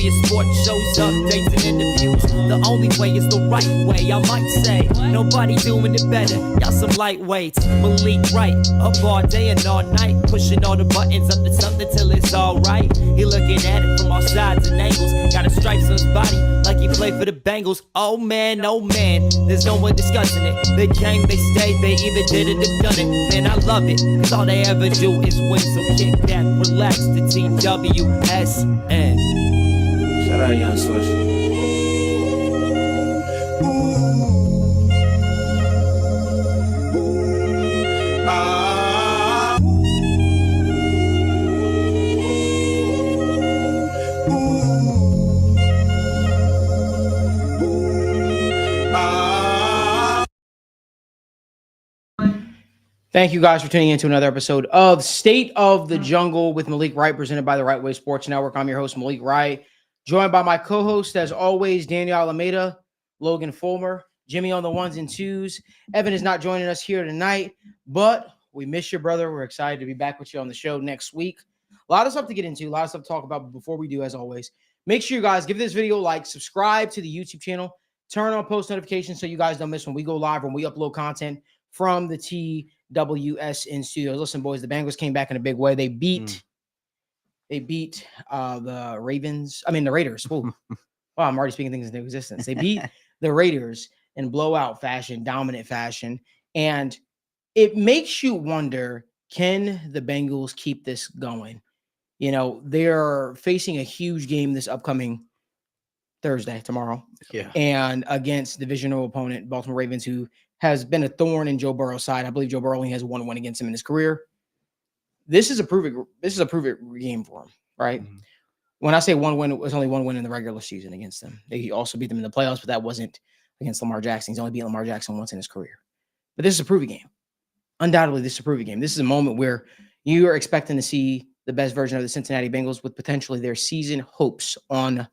your sports shows, updates, and interviews. The only way is the right way, I might say. Nobody doing it better, y'all some lightweights. Malik Wright, up all day and all night, pushing all the buttons up to something till it's alright. He looking at it from all sides and angles, got a stripes on his body like he played for the Bengals. Oh man, there's no one discussing it. They came, they stayed, they either did it or done it. Man, I love it, cause all they ever do is win. So kick back, relax, the TWSN. Shout out Young Swish. Thank you guys for tuning in to another episode of State of the Jungle with Malik Wright, presented by the Right Way Sports Network. I'm your host, Malik Wright, joined by my co-host, as always, Daniel Alameda, Logan Fulmer, Jimmy on the ones and twos. Evan is not joining us here tonight, but we miss you, brother. We're excited to be back with you on the show next week. A lot of stuff to get into, a lot of stuff to talk about, but before we do, as always, make sure you guys give this video a like, subscribe to the YouTube channel, turn on post notifications so you guys don't miss when we go live, when we upload content from the TWSN studios. Listen, boys, the Bengals came back in a big way. They beat the Ravens. I mean, the Raiders. Wow, I'm already speaking things into existence. They beat the Raiders in blowout fashion, dominant fashion. And it makes you wonder, can the Bengals keep this going? You know, they're facing a huge game this upcoming Thursday, tomorrow. Yeah. And against divisional opponent, Baltimore Ravens, who has been a thorn in Joe Burrow's side. I believe Joe Burrow only has one win against him in his career. This is a prove it game for him, right? Mm-hmm. When I say one win, it was only one win in the regular season against them. They also beat them in the playoffs, but that wasn't against Lamar Jackson. He's only beat Lamar Jackson once in his career. But this is a prove it game. Undoubtedly, this is a prove it game. This is a moment where you are expecting to see the best version of the Cincinnati Bengals with potentially their season hopes on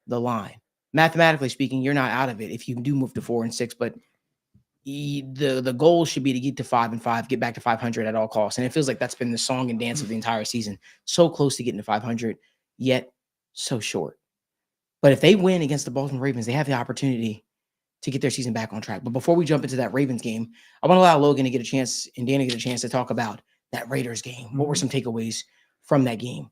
the line. Mathematically speaking, you're not out of it if you do move to 4-6, but the goal should be to get to 5-5, get back to 500 at all costs. And it feels like that's been the song and dance of the entire season. So close to getting to 500, yet so short. But if they win against the Baltimore Ravens, they have the opportunity to get their season back on track. But before we jump into that Ravens game, I want to allow Logan to get a chance and Danny get a chance to talk about that Raiders game. What were some takeaways from that game?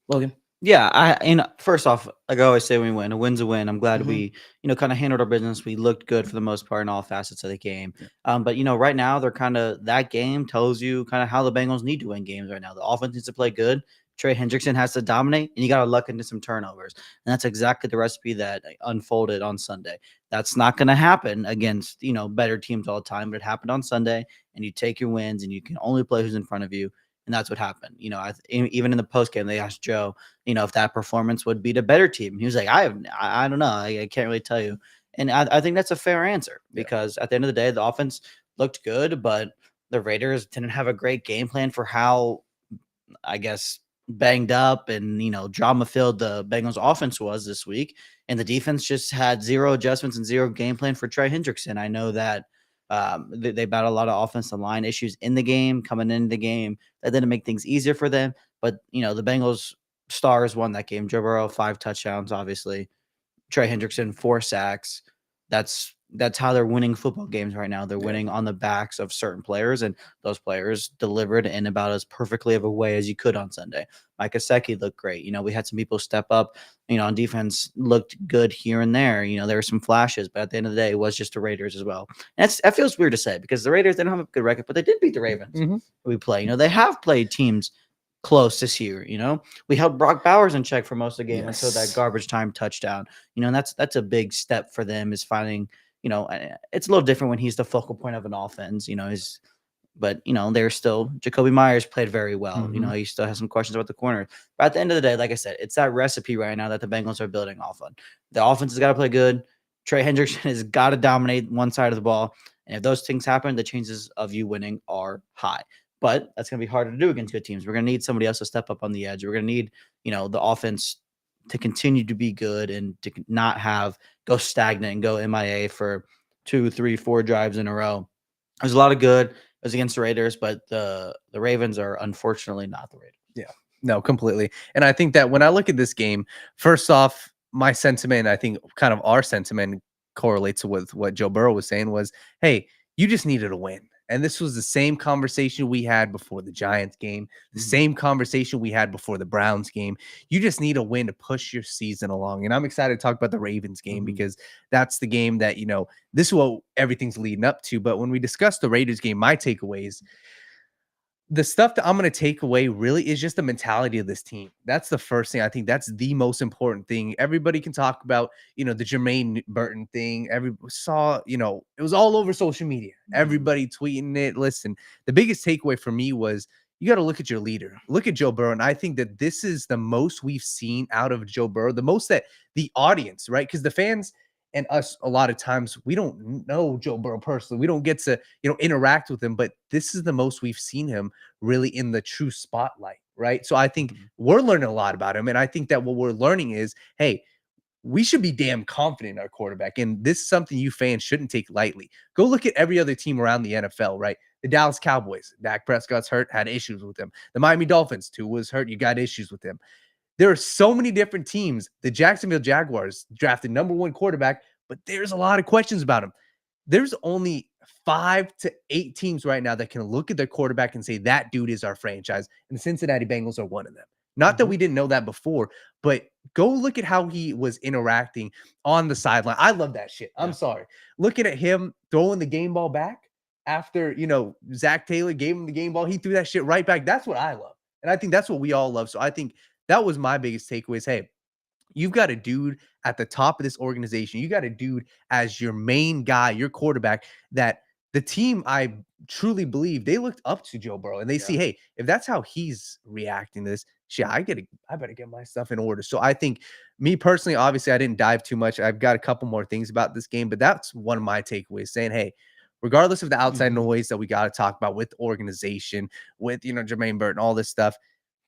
Logan? Yeah, first off, like I always say, when we win, a win's a win. I'm glad we, kind of handled our business. We looked good for the most part in all facets of the game. But right now they're that game tells you kind of how the Bengals need to win games right now. The offense needs to play good. Trey Hendrickson has to dominate, and you got to luck into some turnovers. And that's exactly the recipe that unfolded on Sunday. That's not going to happen against, better teams all the time, but it happened on Sunday, and you take your wins, and you can only play who's in front of you. And that's what happened. Even in the postgame, they asked Joe, if that performance would beat a better team. He was like, I don't know. I can't really tell you. And I think that's a fair answer because at the end of the day, the offense looked good, but the Raiders didn't have a great game plan for how, I guess, banged up and, drama-filled the Bengals offense was this week. And the defense just had zero adjustments and zero game plan for Trey Hendrickson. I know that they battled a lot of offensive line issues in the game, coming into the game. That didn't make things easier for them. But, the Bengals stars won that game. Joe Burrow, 5 touchdowns, obviously. Trey Hendrickson, 4 sacks. That's how they're winning football games right now. They're winning on the backs of certain players, and those players delivered in about as perfectly of a way as you could on Sunday. Mike Gesicki looked great. We had some people step up, on defense, looked good here and there. There were some flashes, but at the end of the day, it was just the Raiders as well. And that feels weird to say because the Raiders, they don't have a good record, but they did beat the Ravens. We play. They have played teams close this year. We held Brock Bowers in check for most of the game until that garbage time touchdown. And that's a big step for them is finding, it's a little different when he's the focal point of an offense, but they're still Jacoby Myers played very well. He still has some questions about the corner. But at the end of the day, like I said, it's that recipe right now that the Bengals are building off on. The offense has got to play good. Trey Hendrickson has got to dominate one side of the ball. And if those things happen, the chances of you winning are high. But that's going to be harder to do against good teams. We're going to need somebody else to step up on the edge. We're going to need, the offense to continue to be good and to not go stagnant and go MIA for 2, 3, 4 drives in a row. There's a lot of good. It was against the Raiders, but the Ravens are unfortunately not the Raiders. Yeah, no, completely. And I think that when I look at this game, first off, my sentiment, I think kind of our sentiment correlates with what Joe Burrow was saying was, hey, you just needed a win. And this was the same conversation we had before the Giants game, the same conversation we had before the Browns game. You just need a win to push your season along. And I'm excited to talk about the Ravens game because that's the game that, this is what everything's leading up to. But when we discuss the Raiders game, my takeaways, the stuff that I'm going to take away really is just the mentality of this team. That's the first thing. I think that's the most important thing. Everybody can talk about, the Jermaine Burton thing. Everybody saw, it was all over social media. Everybody tweeting it. Listen, the biggest takeaway for me was you got to look at your leader. Look at Joe Burrow. And I think that this is the most we've seen out of Joe Burrow, the most that the audience, right? Because the fans and us, a lot of times, we don't know Joe Burrow personally. We don't get to, interact with him. But this is the most we've seen him really in the true spotlight, right? So I think we're learning a lot about him. And I think that what we're learning is, hey, we should be damn confident in our quarterback. And this is something you fans shouldn't take lightly. Go look at every other team around the NFL, right? The Dallas Cowboys, Dak Prescott's hurt, had issues with him. The Miami Dolphins, Tua was hurt, you got issues with him. There are so many different teams. The Jacksonville Jaguars drafted number 1 quarterback, but there's a lot of questions about him. There's only 5 to 8 teams right now that can look at their quarterback and say, that dude is our franchise. And the Cincinnati Bengals are one of them. Not that we didn't know that before, but go look at how he was interacting on the sideline. I love that shit. I'm sorry. Looking at him throwing the game ball back after, Zach Taylor gave him the game ball. He threw that shit right back. That's what I love. And I think that's what we all love. So I think that was my biggest takeaway is, hey, you've got a dude at the top of this organization. You got a dude as your main guy, your quarterback, that the team, I truly believe, they looked up to Joe Burrow and they see, hey, if that's how he's reacting to this, shit, I better get my stuff in order. So I think, me personally, obviously, I didn't dive too much. I've got a couple more things about this game, but that's one of my takeaways, saying, hey, regardless of the outside noise that we got to talk about with organization, with, Jermaine Burton, all this stuff,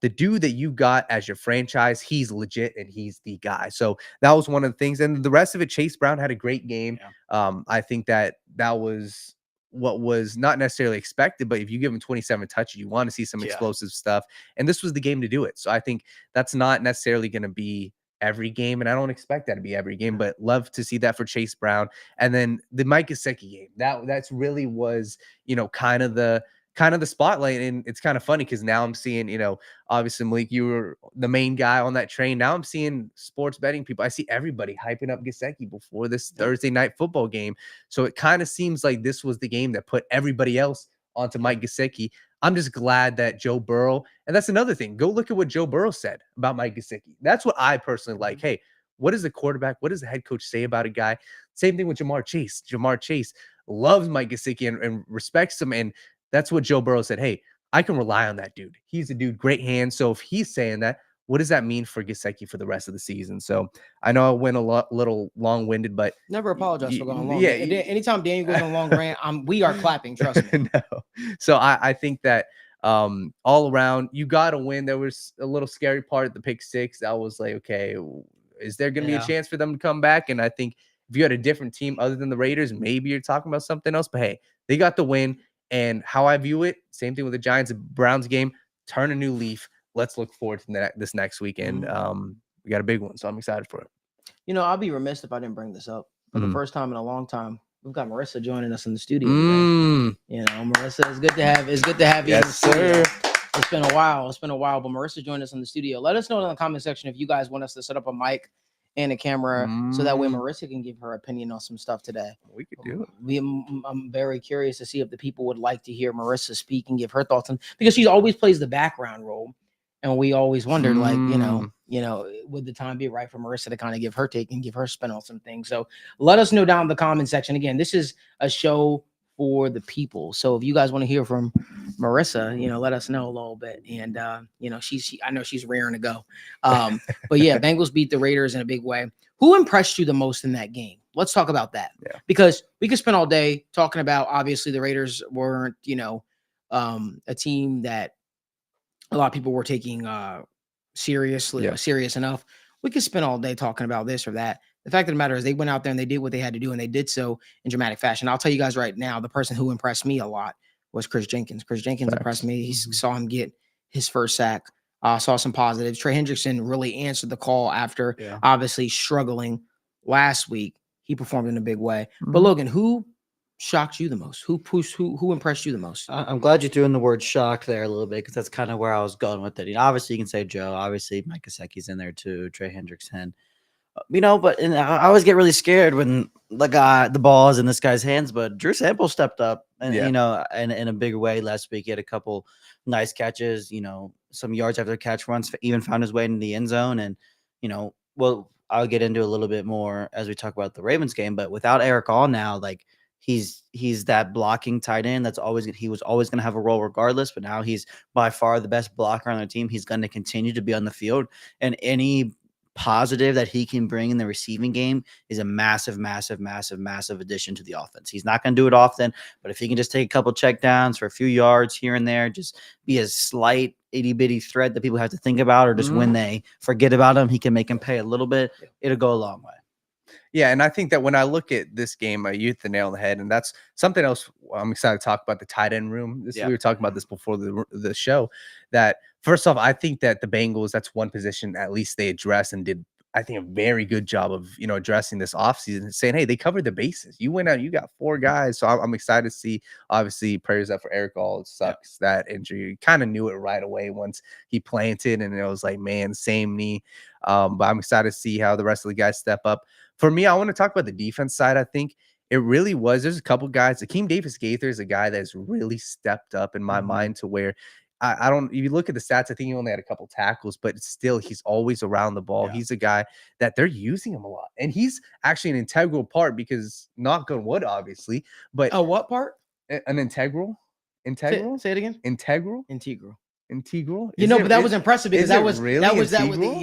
the dude that you got as your franchise, he's legit and he's the guy. So that was one of the things. And the rest of it, Chase Brown had a great game. I think that was what was not necessarily expected, but if you give him 27 touches, you want to see some explosive stuff. And this was the game to do it. So I think that's not necessarily going to be every game, and I don't expect that to be every game, but love to see that for Chase Brown. And then the Mike Gesicki game, that's really was, kind of the spotlight. And it's kind of funny because now I'm seeing, obviously, Malik, you were the main guy on that train. Now I'm seeing sports betting people. I see everybody hyping up Gesicki before this Thursday night football game. So it kind of seems like this was the game that put everybody else onto Mike Gesicki. I'm just glad that Joe Burrow, and that's another thing. Go look at what Joe Burrow said about Mike Gesicki. That's what I personally like. Hey, what does the quarterback, what does the head coach say about a guy? Same thing with Jamar Chase. Jamar Chase loves Mike Gesicki and respects him. And that's what Joe Burrow said. Hey, I can rely on that dude. He's a dude, great hands. So if he's saying that, what does that mean for Gesicki for the rest of the season? So I know I went little long-winded, but never apologize for going long. Yeah, anytime Daniel goes on a long rant, we are clapping. Trust me. No. So I think that all around, you got to win. There was a little scary part at the pick 6. I was like, okay, is there going to be a chance for them to come back? And I think if you had a different team other than the Raiders, maybe you're talking about something else. But hey, they got the win. And how I view it, same thing with the Giants and Browns game, turn a new leaf. Let's look forward to this next weekend. We got a big one, so I'm excited for it. I'll be remiss if I didn't bring this up. For the first time in a long time, we've got Marissa joining us in the studio today. Marissa, it's good to have you in the studio. It's been a while, but Marissa joined us in the studio. Let us know in the comment section if you guys want us to set up a mic and a camera so that way Marissa can give her opinion on some stuff today. We could do it. I'm very curious to see if the people would like to hear Marissa speak and give her thoughts on, because she always plays the background role. And we always wondered, would the time be right for Marissa to kind of give her take and give her spin on some things? So let us know down in the comment section. Again, this is a show for the people. So if you guys want to hear from Marissa, let us know a little bit. And I know she's raring to go. But yeah, Bengals beat the Raiders in a big way. Who impressed you the most in that game? Let's talk about that. Yeah. Because we could spend all day talking about, obviously, the Raiders weren't, a team that a lot of people were taking serious enough. We could spend all day talking about this or that. The fact of the matter is they went out there and they did what they had to do, and they did so in dramatic fashion. I'll tell you guys right now, the person who impressed me a lot was Chris Jenkins. Chris Jenkins impressed me. He saw him get his first sack Saw some positives. Trey Hendrickson really answered the call after Yeah. obviously struggling last week. He performed in a big way. But Mhm. Logan, who shocked you the most? Who impressed you the most? I'm glad you threw in the word shock there a little bit because that's kind of where I was going with it. Obviously, you can say Joe. Obviously, Mike Gesicki's in there too. Trey Hendrickson. But I always get really scared when the ball is in this guy's hands. But Drew Sample stepped up, and in a big way last week. He had a couple nice catches. Some yards after catch runs, even found his way into the end zone. And I'll get into a little bit more as we talk about the Ravens game. But without Eric All now, he's that blocking tight end he was always going to have a role regardless. But now he's by far the best blocker on their team. He's going to continue to be on the field, and any positive that he can bring in the receiving game is a massive addition to the offense. He's not going to do it often, but if he can just take a couple check downs for a few yards here and there, just be a slight itty bitty threat that people have to think about, or just when they forget about him, he can make him pay a little bit. It'll go a long way. Yeah, and I think that when I look at this game, you hit the nail on the head, and that's something else I'm excited to talk about, the tight end room. We were talking about this before the show, that first off, I think that the Bengals, that's one position at least they addressed and did, I think, a very good job of, addressing this offseason and saying, hey, they covered the bases. You went out, you got 4 guys. So I'm excited to see, obviously, prayers up for Eric All. It sucks that injury. Kind of knew it right away once he planted, and it was like, man, same knee. But I'm excited to see how the rest of the guys step up. For me, I want to talk about the defense side. I think it really was. There's a couple guys. Akeem Davis-Gaither is a guy that's really stepped up in my mind to where I don't. If you look at the stats, I think he only had a couple tackles, but still, he's always around the ball. Yeah. He's a guy that they're using him a lot, and he's actually an integral part because knock on wood, obviously. But a what part? An integral. Say it again. Integral. But that was impressive because that was really it was integral.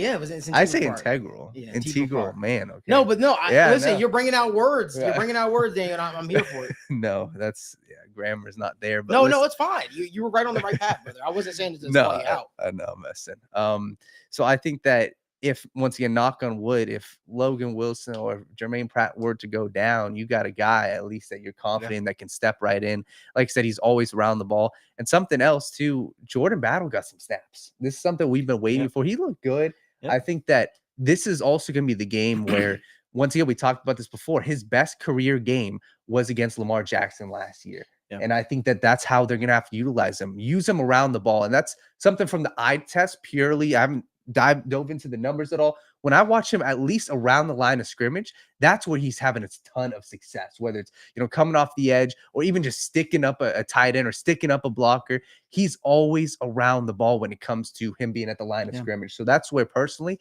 I say part. Integral. Yeah, integral, man. Okay. No, but no. Listen, you're bringing out words. Yeah. You're bringing out words, Daniel. I'm here for it. No, that's grammar's not there. But no, it's fine. You were right on the right path, brother. I wasn't saying to call you out. I know, I'm messing. So I think that if, once again, knock on wood, if Logan Wilson or Jermaine Pratt were to go down, you got a guy at least that you're confident that can step right in. Like I said, he's always around the ball. And something else too, Jordan Battle got some snaps. This is something we've been waiting for. He looked good. I think that this is also going to be the game where, once again, we talked about this before, his best career game was against Lamar Jackson last year. Yeah. And I think that that's how they're going to have to utilize him, use him around the ball. And that's something from the eye test purely. I haven't dove into the numbers at all. When I watch him at least around the line of scrimmage, that's where he's having a ton of success, whether it's, coming off the edge or even just sticking up a tight end or sticking up a blocker. He's always around the ball when it comes to him being at the line of scrimmage. So that's where personally,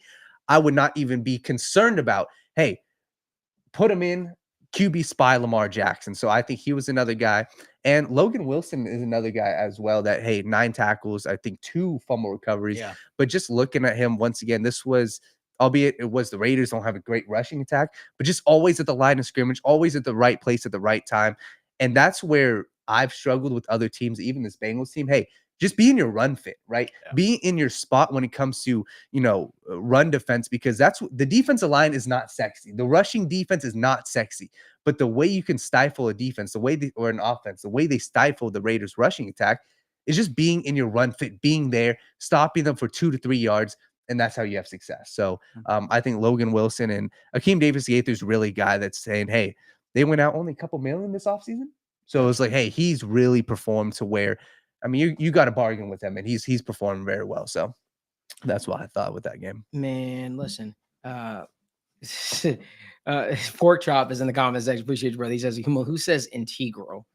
I would not even be concerned about, hey, put him in QB spy Lamar Jackson. So I think he was another guy. And Logan Wilson is another guy as well that, hey, 9 tackles, I think 2 fumble recoveries. Yeah. But just looking at him once again, this was, albeit it was the Raiders don't have a great rushing attack, but just always at the line of scrimmage, always at the right place at the right time. And that's where I've struggled with other teams, even this Bengals team. Hey, just be in your run fit, right? Yeah. Be in your spot when it comes to, run defense, because that's the defensive line is not sexy. The rushing defense is not sexy, but the way you can stifle a defense, or an offense, the way they stifle the Raiders rushing attack is just being in your run fit, being there, stopping them for 2 to 3 yards. And that's how you have success. So I think Logan Wilson and Akeem Davis-Gaither is really a guy that's saying, hey, they went out only a couple million this offseason. So it was like, hey, he's really performed to where, I mean, you got to bargain with him, and he's performing very well. So that's what I thought with that game. Man, listen, Pork Chop is in the comments section. Appreciate you, brother. He says, who says integral?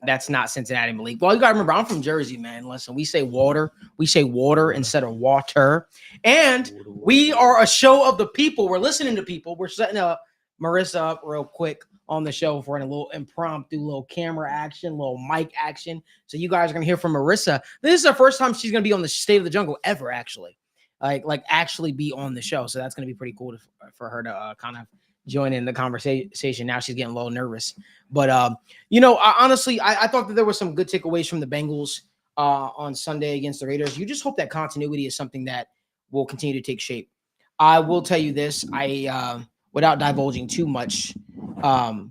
That's not Cincinnati, Malik. Well, you got to remember, I'm from Jersey, man. Listen, we say water. We say water instead of water. And we are a show of the people. We're listening to people. We're setting up Marissa up real quick on the show for a little impromptu, little camera action, little mic action. So you guys are going to hear from Marissa. This is the first time she's going to be on the State of the Jungle ever, actually. Like actually be on the show. So that's going to be pretty cool for her to kind of join in the conversation. Now she's getting a little nervous. But, honestly, I thought that there were some good takeaways from the Bengals on Sunday against the Raiders. You just hope that continuity is something that will continue to take shape. I will tell you this. Without divulging too much, I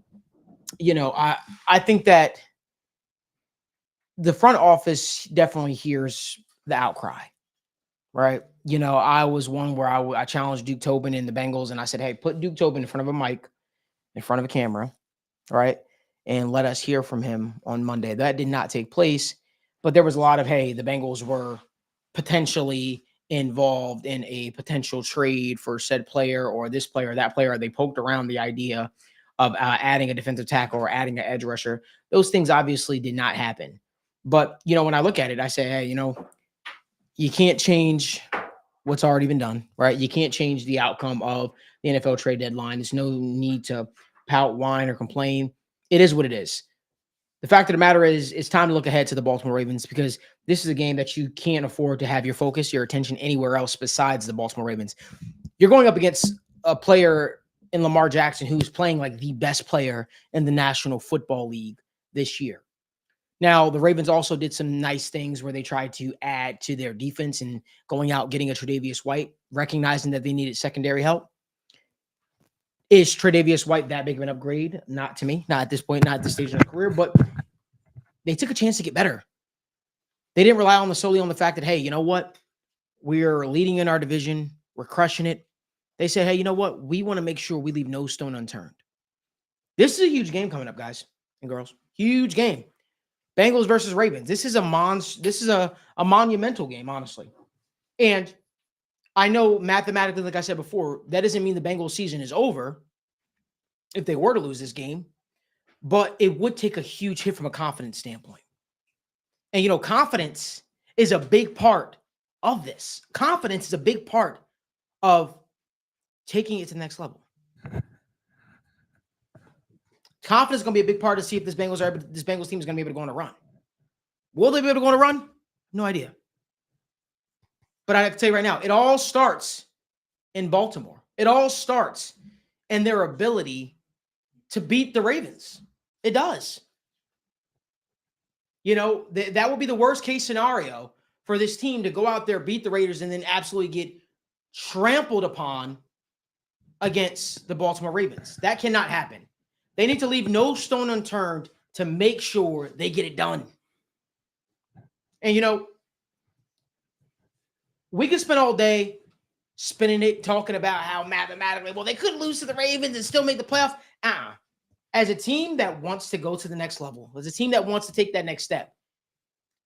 think that the front office definitely hears the outcry. right? You know, I was one where I challenged Duke Tobin and the Bengals, and I said, hey, put Duke Tobin in front of a mic, in front of a camera, right? And let us hear from him on Monday. That did not take place, but there was a lot of, hey, the Bengals were potentially involved in a potential trade for said player or this player or that player. They poked around the idea of adding a defensive tackle or adding an edge rusher. Those things obviously did not happen. But, you know, when I look at it, I say, hey, you know, you can't change what's already been done, right? You can't change the outcome of the NFL trade deadline. There's no need to pout, whine, or complain. It is what it is. The fact of the matter is, it's time to look ahead to the Baltimore Ravens because this is a game that you can't afford to have your focus, your attention anywhere else besides the Baltimore Ravens. You're going up against a player in Lamar Jackson who's playing like the best player in the National Football League this year. Now, the Ravens also did some nice things where they tried to add to their defense and going out, getting a Tre'Davious White, recognizing that they needed secondary help. Is Tre'Davious White that big of an upgrade? Not to me, not at this point, not at this stage in their career, but they took a chance to get better. They didn't rely solely on the fact that, hey, you know what? We're leading in our division. We're crushing it. They said, hey, you know what? We want to make sure we leave no stone unturned. This is a huge game coming up, guys and girls. Huge game. Bengals versus Ravens. This is a monumental game, honestly. And I know mathematically, like I said before, that doesn't mean the Bengals season is over if they were to lose this game, but it would take a huge hit from a confidence standpoint. And, you know, confidence is a big part of this. Confidence is a big part of taking it to the next level. Confidence is going to be a big part to see if this Bengals team is going to be able to go on a run. Will they be able to go on a run? No idea. But I have to tell you right now, it all starts in Baltimore. It all starts in their ability to beat the Ravens. It does. You know, that would be the worst case scenario for this team to go out there, beat the Raiders, and then absolutely get trampled upon against the Baltimore Ravens. That cannot happen. They need to leave no stone unturned to make sure they get it done. And, you know, we could spend all day spinning it, talking about how mathematically, well, they could lose to the Ravens and still make the playoff. As a team that wants to go to the next level, as a team that wants to take that next step,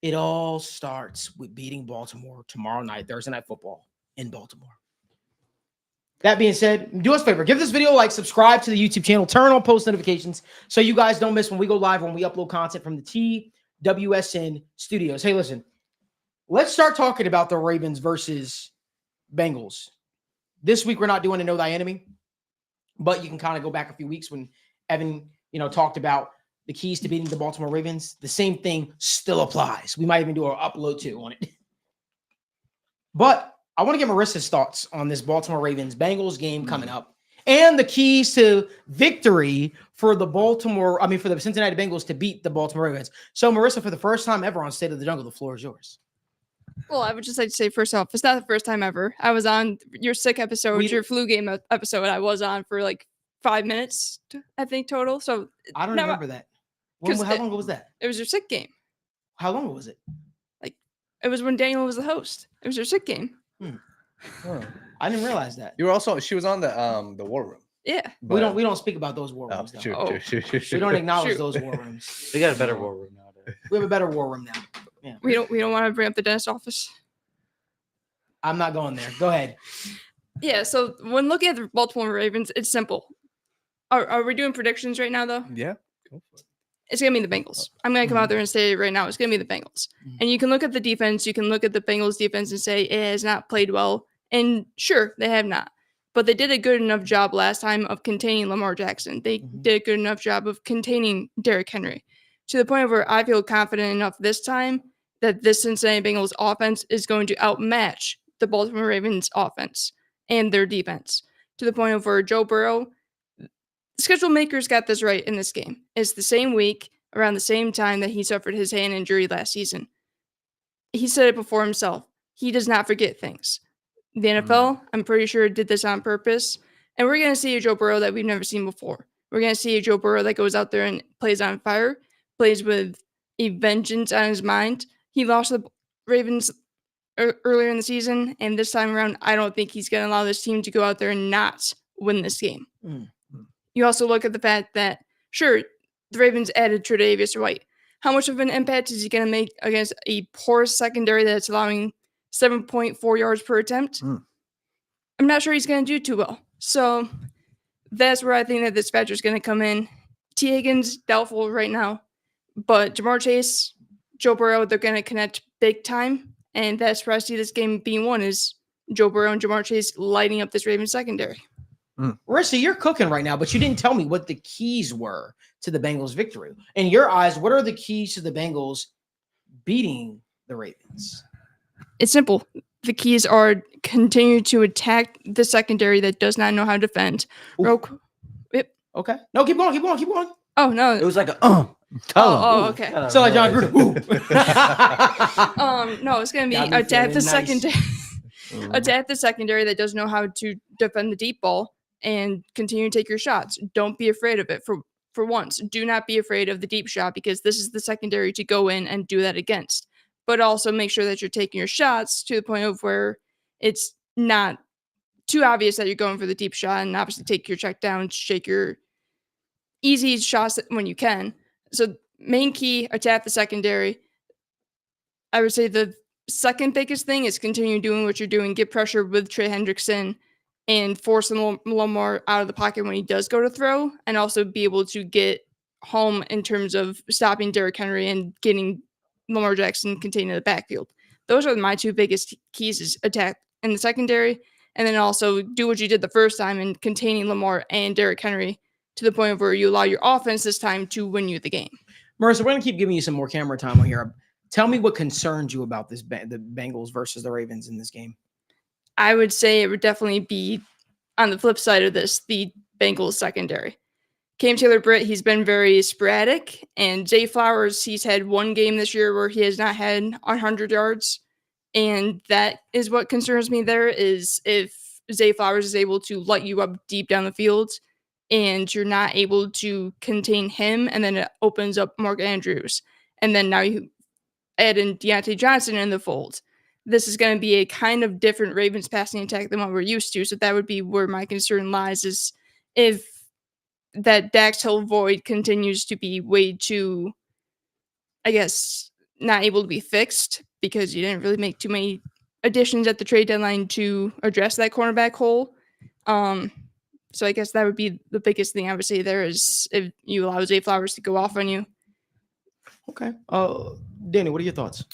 it all starts with beating Baltimore tomorrow night, Thursday Night Football in Baltimore. That being said, do us a favor. Give this video a like, subscribe to the YouTube channel, turn on post notifications so you guys don't miss when we go live, when we upload content from the TWSN studios. Hey, listen, let's start talking about the Ravens versus Bengals. This week, we're not doing a Know Thy Enemy, but you can kind of go back a few weeks when Evan, talked about the keys to beating the Baltimore Ravens. The same thing still applies. We might even do an upload too on it. But I want to get Marissa's thoughts on this Baltimore Ravens Bengals game coming up and the keys to victory for the Cincinnati Bengals to beat the Baltimore Ravens. So, Marissa, for the first time ever on State of the Jungle, the floor is yours. Well, I would just like to say, first off, it's not the first time ever. I was on your sick episode, your flu game episode. I was on for like 5 minutes, I think, total. So I don't remember that. How long ago was that? It was your sick game. How long ago was it? Like, it was when Daniel was the host. It was your sick game. Oh, I didn't realize that. She was on the War Room. Yeah. We don't speak about those war rooms. True. We don't acknowledge those war rooms. We got a better war room nowadays. We have a better war room now. Yeah. We don't want to bring up the dentist office. I'm not going there. Go ahead. Yeah, so when looking at the Baltimore Ravens, it's simple. Are we doing predictions right now, though? Yeah. Go for it. It's going to be the Bengals. I'm going to come out there and say right now, it's going to be the Bengals. And you can look at the defense. You can look at the Bengals defense and say it has not played well. And sure, they have not. But they did a good enough job last time of containing Lamar Jackson. They did a good enough job of containing Derrick Henry to the point where I feel confident enough this time that this Cincinnati Bengals offense is going to outmatch the Baltimore Ravens offense and their defense to the point of where Joe Burrow, the schedule makers got this right in this game. It's the same week, around the same time that he suffered his hand injury last season. He said it before himself. He does not forget things. The NFL, I'm pretty sure, did this on purpose. And we're going to see a Joe Burrow that we've never seen before. We're going to see a Joe Burrow that goes out there and plays on fire, plays with a vengeance on his mind. He lost the Ravens earlier in the season, and this time around, I don't think he's going to allow this team to go out there and not win this game. Mm. You also look at the fact that, sure, the Ravens added Tre'Davious White. How much of an impact is he going to make against a poor secondary that's allowing 7.4 yards per attempt? I'm not sure he's going to do too well. So that's where I think that this factor is going to come in. T. Higgins, doubtful right now. But Jamar Chase, Joe Burrow, they're going to connect big time. And that's where I see this game being won is Joe Burrow and Jamar Chase lighting up this Ravens secondary. Marissa, you're cooking right now, but you didn't tell me what the keys were to the Bengals' victory. In your eyes, what are the keys to the Bengals beating the Ravens? It's simple. The keys are continue to attack the secondary that does not know how to defend. Okay. No, keep going. Oh, no. It was like a okay. So like John Gruden. No, it's going to Got be me attack feeling the nice. secondary. Attack the secondary that doesn't know how to defend the deep ball and continue to take your shots. Don't be afraid of it for once. Do not be afraid of the deep shot because this is the secondary to go in and do that against. But also make sure that you're taking your shots to the point of where it's not too obvious that you're going for the deep shot, and obviously take your check down, shake your easy shots when you can. So main key, attack the secondary. I would say the second biggest thing is continue doing what you're doing. Get pressure with Trey Hendrickson and force him a little more out of the pocket when he does go to throw, and also be able to get home in terms of stopping Derrick Henry and getting Lamar Jackson contained in the backfield. Those are my two biggest keys: is attack in the secondary, and then also do what you did the first time in containing Lamar and Derrick Henry to the point where you allow your offense this time to win you the game. Marissa, we're going to keep giving you some more camera time on here. Tell me what concerns you about this the Bengals versus the Ravens in this game. I would say it would definitely be, on the flip side of this, the Bengals secondary. Cam Taylor-Britt, he's been very sporadic, and Zay Flowers, he's had one game this year where he has not had 100 yards, and that is what concerns me there, is if Zay Flowers is able to light you up deep down the field and you're not able to contain him, and then it opens up Mark Andrews, and then now you add in Deontay Johnson in the fold. This is going to be a kind of different Ravens passing attack than what we're used to. So that would be where my concern lies, is if that Dax Hill void continues to be way too, I guess, not able to be fixed because you didn't really make too many additions at the trade deadline to address that cornerback hole. So I guess that would be the biggest thing I would say there, is if you allow Zay Flowers to go off on you. Okay. Danny, what are your thoughts?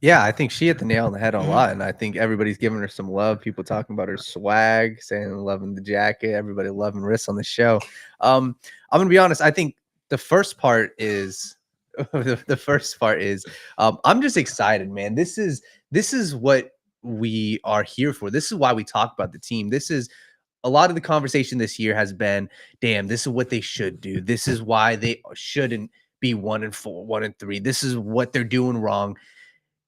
Yeah, I think she hit the nail on the head a lot, and I think everybody's giving her some love. People talking about her swag, saying loving the jacket. Everybody loving Riss on the show. I'm gonna be honest. I think the first part is I'm just excited, man. This is what we are here for. This is why we talk about the team. This is a lot of the conversation this year has been, damn, this is what they should do. This is why they shouldn't be 1-4, 1-3. This is what they're doing wrong.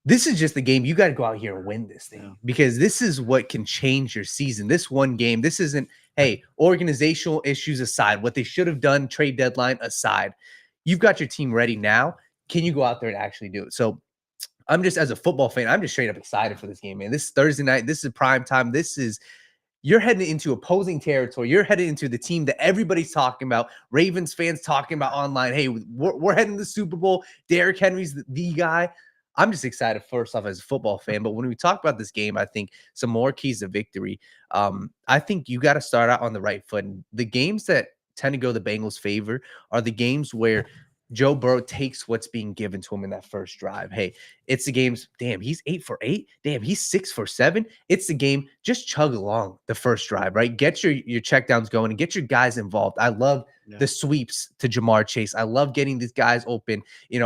This is just the game. You got to go out here and win this thing, because this is what can change your season. This one game, this isn't, hey, organizational issues aside, what they should have done, trade deadline aside, you've got your team ready now. Can you go out there and actually do it? So I'm just, as a football fan, I'm just straight up excited for this game, man. This is Thursday night. This is prime time. You're heading into opposing territory. You're heading into the team that everybody's talking about. Ravens fans talking about online. Hey, we're heading to the Super Bowl. Derrick Henry's the guy. I'm just excited, first off, as a football fan. But when we talk about this game, I think some more keys to victory. I think you got to start out on the right foot. And the games that tend to go the Bengals' favor are the games where Joe Burrow takes what's being given to him in that first drive. Hey, it's the games, damn, he's 8 for 8. Damn, he's 6 for 7. It's the game, just chug along the first drive, right? Get your checkdowns going and get your guys involved. I love the sweeps to Jamar Chase. I love getting these guys open,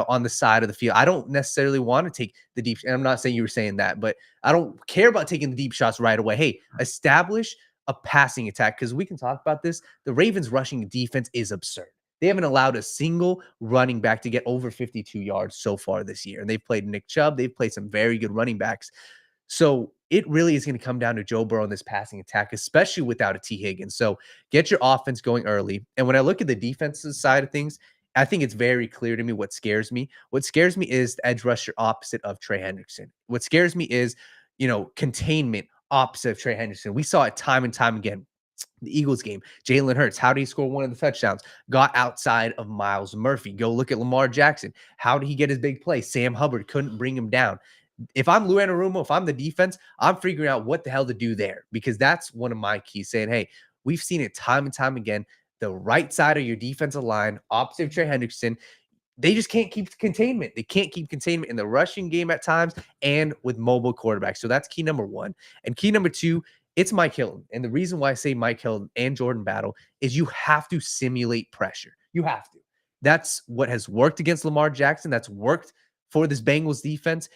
on the side of the field. I don't necessarily want to take the deep, and I'm not saying you were saying that, but I don't care about taking the deep shots right away. Hey, establish a passing attack, because we can talk about this. The Ravens rushing defense is absurd. They haven't allowed a single running back to get over 52 yards so far this year. And they've played Nick Chubb. They've played some very good running backs. So it really is going to come down to Joe Burrow in this passing attack, especially without a T. Higgins. So get your offense going early. And when I look at the defensive side of things, I think it's very clear to me what scares me. What scares me is the edge rusher opposite of Trey Hendrickson. What scares me is containment opposite of Trey Hendrickson. We saw it time and time again. The Eagles game, Jalen Hurts, how did he score one of the touchdowns? Got outside of Miles Murphy. Go look at Lamar Jackson. How did he get his big play? Sam Hubbard couldn't bring him down. If I'm Lou Anarumo, if I'm the defense, I'm figuring out what the hell to do there, because that's one of my keys, saying, hey, we've seen it time and time again. The right side of your defensive line, opposite of Trey Hendrickson, they just can't keep containment. They can't keep containment in the rushing game at times and with mobile quarterbacks. So that's key number one. And key number two, it's Mike Hilton. And the reason why I say Mike Hilton and Jordan Battle is you have to simulate pressure. You have to. That's what has worked against Lamar Jackson. That's worked for this Bengals defense.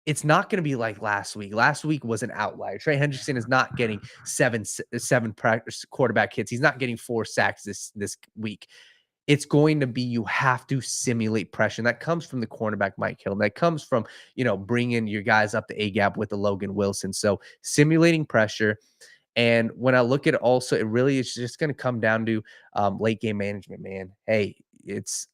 It's not going to be like last week. Last week was an outlier. Trey Hendrickson is not getting seven practice quarterback hits. He's not getting 4 sacks this week. It's going to be, you have to simulate pressure. And that comes from the cornerback, Mike Hill. That comes from, bringing your guys up the A-gap with the Logan Wilson. So simulating pressure. And when I look at it also, it really is just going to come down to late game management, man. Hey,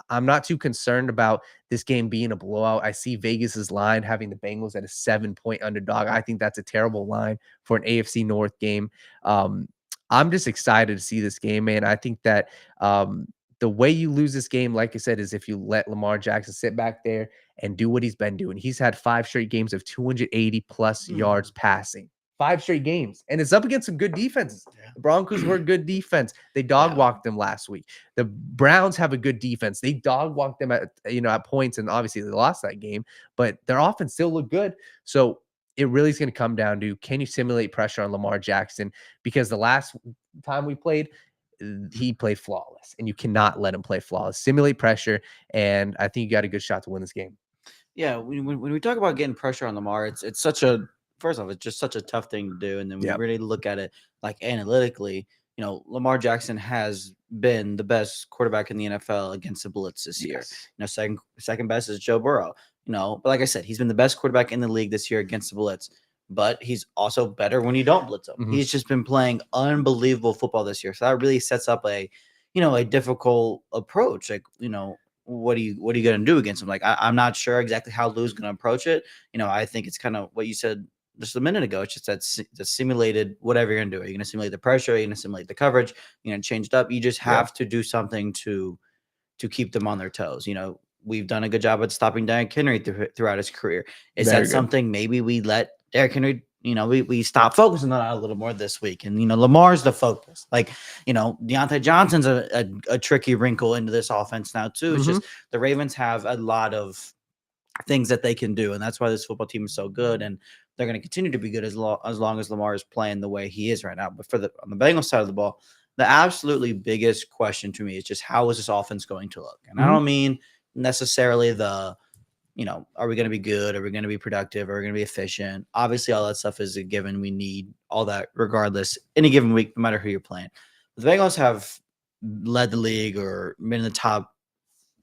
I'm not too concerned about this game being a blowout. I see Vegas's line having the Bengals at a 7-point underdog. I think that's a terrible line for an AFC North game. I'm just excited to see this game, man. I think that the way you lose this game, like I said, is if you let Lamar Jackson sit back there and do what he's been doing. He's had 5 straight games of 280 plus yards passing. 5 straight games. And it's up against some good defenses. The Broncos were a good defense. They dog walked them last week. The Browns have a good defense. They dog walked them at points, and obviously they lost that game, but their offense still looked good. So it really is going to come down to, can you simulate pressure on Lamar Jackson? Because the last time we played, he played flawless, and you cannot let him play flawless. Simulate pressure, and I think you got a good shot to win this game. Yeah, when we talk about getting pressure on Lamar, it's such a, first off, it's just such a tough thing to do. And then we really look at it like analytically, Lamar Jackson has been the best quarterback in the NFL against the blitz this year. Second best is Joe Burrow, but like I said, he's been the best quarterback in the league this year against the blitz, but he's also better when you don't blitz him. Mm-hmm. He's just been playing unbelievable football this year. So that really sets up a difficult approach. Like, what are you going to do against him? Like, I'm not sure exactly how Lou's going to approach it. I think it's kind of what you said just a minute ago. It's just that simulated whatever you're going to do. Are you going to simulate the pressure? Are you going to simulate the coverage? You're going to change it up. You just have to do something to keep them on their toes. We've done a good job at stopping Derrick Henry throughout his career. Is that something maybe we let Derrick Henry, we stop focusing on that a little more this week? And, Lamar's the focus. Like, Deontay Johnson's a tricky wrinkle into this offense now, too. It's just the Ravens have a lot of things that they can do. And that's why this football team is so good. And they're going to continue to be good as long as Lamar is playing the way he is right now. But on the Bengals side of the ball, the absolutely biggest question to me is just, how is this offense going to look? And I don't mean necessarily are we going to be good? Are we going to be productive? Are we going to be efficient? Obviously, all that stuff is a given. We need all that regardless, any given week, no matter who you're playing. But the Bengals have led the league or been in the top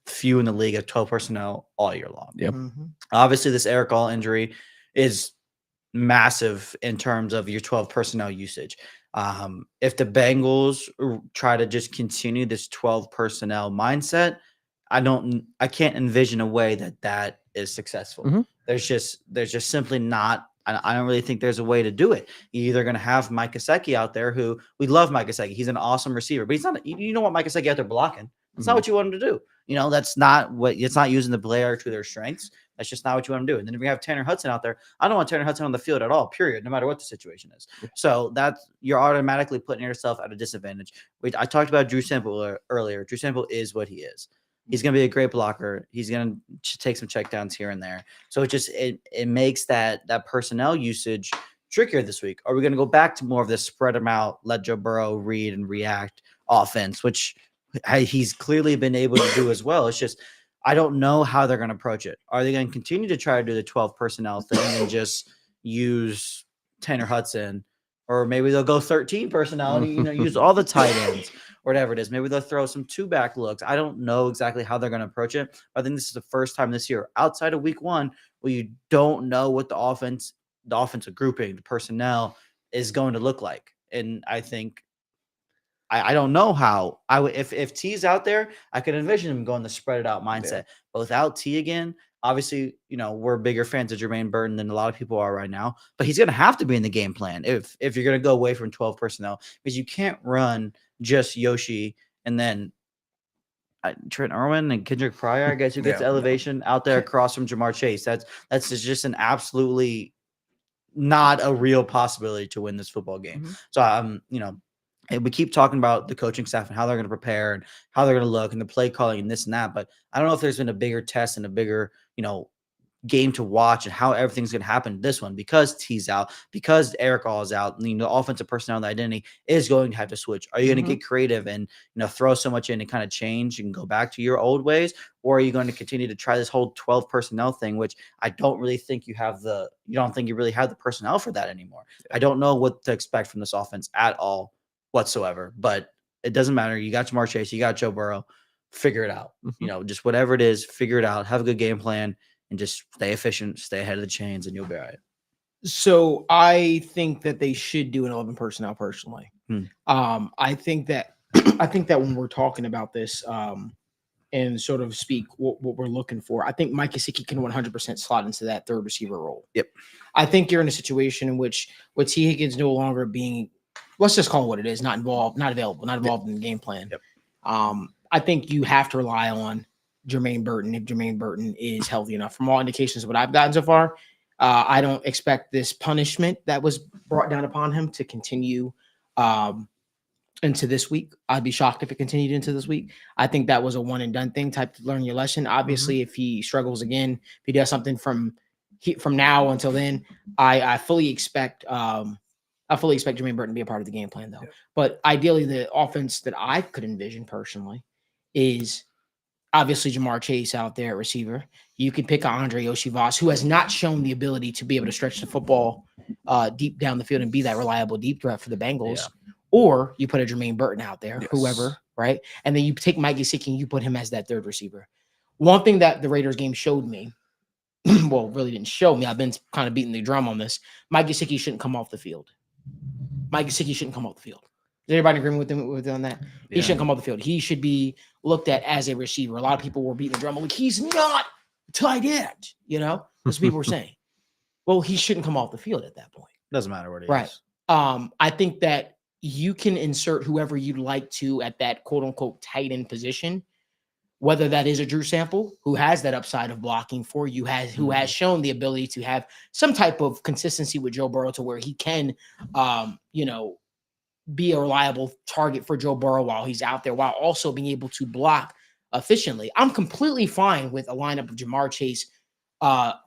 few in the league of 12 personnel all year long. Yep. Obviously, this Eric All injury is massive in terms of your 12 personnel usage. If the Bengals try to just continue this 12 personnel mindset, I can't envision a way that is successful. There's just simply not. I don't really think there's a way to do it. You're either going to have Mike Gesicki out there, who we love Mike Gesicki. He's an awesome receiver, but he's not. You don't want Mike Gesicki out there blocking. That's not what you want him to do. That's not it's not using the player to their strengths. That's just not what you want to do. And then if we have Tanner Hudson out there, I don't want Tanner Hudson on the field at all, period, no matter what the situation is. So you're automatically putting yourself at a disadvantage. I talked about Drew Sample earlier. Drew Sample is what he is. He's going to be a great blocker. He's going to take some checkdowns here and there. So it makes that personnel usage trickier this week. Are we going to go back to more of this spread them out, let Joe Burrow read and react offense, which he's clearly been able to do as well? It's just, I don't know how they're going to approach it. Are they going to continue to try to do the 12 personnel thing and just use Tanner Hudson? Or maybe they'll go 13 personnel and use all the tight ends or whatever it is. Maybe they'll throw some 2-back looks. I don't know exactly how they're going to approach it. But I think this is the first time this year, outside of week 1, where you don't know what the offensive grouping, the personnel is going to look like. And I think I don't know how if T's out there, I could envision him going the spread it out mindset. But without T again, Obviously, we're bigger fans of Jermaine Burton than a lot of people are right now, but he's going to have to be in the game plan if you're going to go away from 12 personnel, because you can't run just Yoshi and then Trent Irwin and Kendrick Pryor, I guess, who gets elevation out there across from Jamar Chase. That's just an absolutely not a real possibility to win this football game. So and we keep talking about the coaching staff and how they're going to prepare and how they're going to look and the play calling and this and that. But I don't know if there's been a bigger test and a bigger, game to watch and how everything's going to happen this one, because T's out, because Eric All is out. The offensive personnel, the identity is going to have to switch. Are you going to get creative and throw so much in and kind of change and go back to your old ways, or are you going to continue to try this whole 12 personnel thing, which I don't really think you don't think you really have the personnel for that anymore. I don't know what to expect from this offense at all whatsoever, but it doesn't matter. You got Jamar Chase, you got Joe Burrow. Figure it out. Just whatever it is, figure it out. Have a good game plan and just stay efficient, stay ahead of the chains, and you'll be all right. So I think that they should do an 11 personnel personally. I think that when we're talking about this and sort of speak what we're looking for, I think Mike Gesicki can 100% slot into that third receiver role. Yep. I think you're in a situation in which with T. Higgins no longer being, let's just call it what it is, not involved, not available, not involved in the game plan. Yep. I think you have to rely on Jermaine Burton if Jermaine Burton is healthy enough. From all indications of what I've gotten so far, I don't expect this punishment that was brought down upon him to continue into this week. I'd be shocked if it continued into this week. I think that was a one and done thing, type to learn your lesson. Obviously, if he struggles again, if he does something from now until then, I fully expect Jermaine Burton to be a part of the game plan, though. But ideally, the offense that I could envision personally is obviously Jamar Chase out there at receiver. You could pick Andre Yoshivas, who has not shown the ability to be able to stretch the football deep down the field and be that reliable deep threat for the Bengals. Yeah. Or you put a Jermaine Burton out there, whoever, right? And then you take Mike Gesicki and you put him as that third receiver. One thing that the Raiders game showed me, well, really didn't show me, I've been kind of beating the drum on this, Mike Gesicki shouldn't come off the field. Mike Gesicki shouldn't come off the field. Is everybody agreeing with him on that? He shouldn't come off the field. He should be looked at as a receiver. A lot of people were beating the drum like, he's not tight end, That's what people were saying. Well, he shouldn't come off the field at that point. Doesn't matter what it right. is. I think that you can insert whoever you'd like to at that quote unquote tight end position, whether that is a Drew Sample who has that upside of blocking for you, who has shown the ability to have some type of consistency with Joe Burrow to where he can, be a reliable target for Joe Burrow while he's out there, while also being able to block efficiently. I'm completely fine with a lineup of Jamar Chase, Andre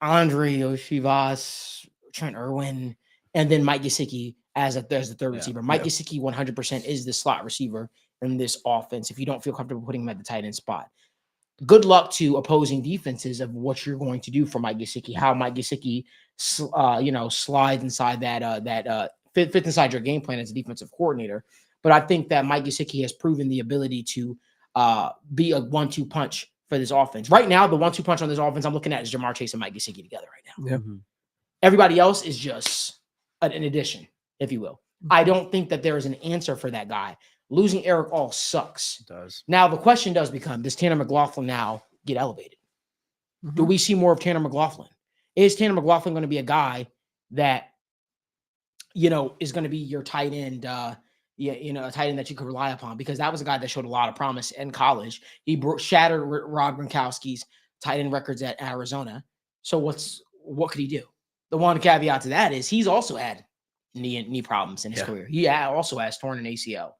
Yoshivas, Trent Irwin, and then Mike Gesicki as the third receiver. Mike Gesicki 100% is the slot receiver in this offense if you don't feel comfortable putting him at the tight end spot. Good luck to opposing defenses of what you're going to do for Mike Gesicki, how Mike Gesicki slides inside that fits inside your game plan as a defensive coordinator. But I think that Mike Gesicki has proven the ability to be a 1-2 punch for this offense. Right now, the 1-2 punch on this offense I'm looking at is Jamar Chase and Mike Gesicki together right now. Everybody else is just an addition, if you will. I don't think that there is an answer for that guy. Losing Eric All sucks. It does. Now, the question does become, does Tanner McLaughlin now get elevated? Do we see more of Tanner McLaughlin? Is Tanner McLaughlin going to be a guy that is going to be your tight end, a tight end that you could rely upon? Because that was a guy that showed a lot of promise in college. He shattered Rob Gronkowski's tight end records at Arizona. So what could he do? The one caveat to that is he's also had knee problems in his career. He also has torn an ACL.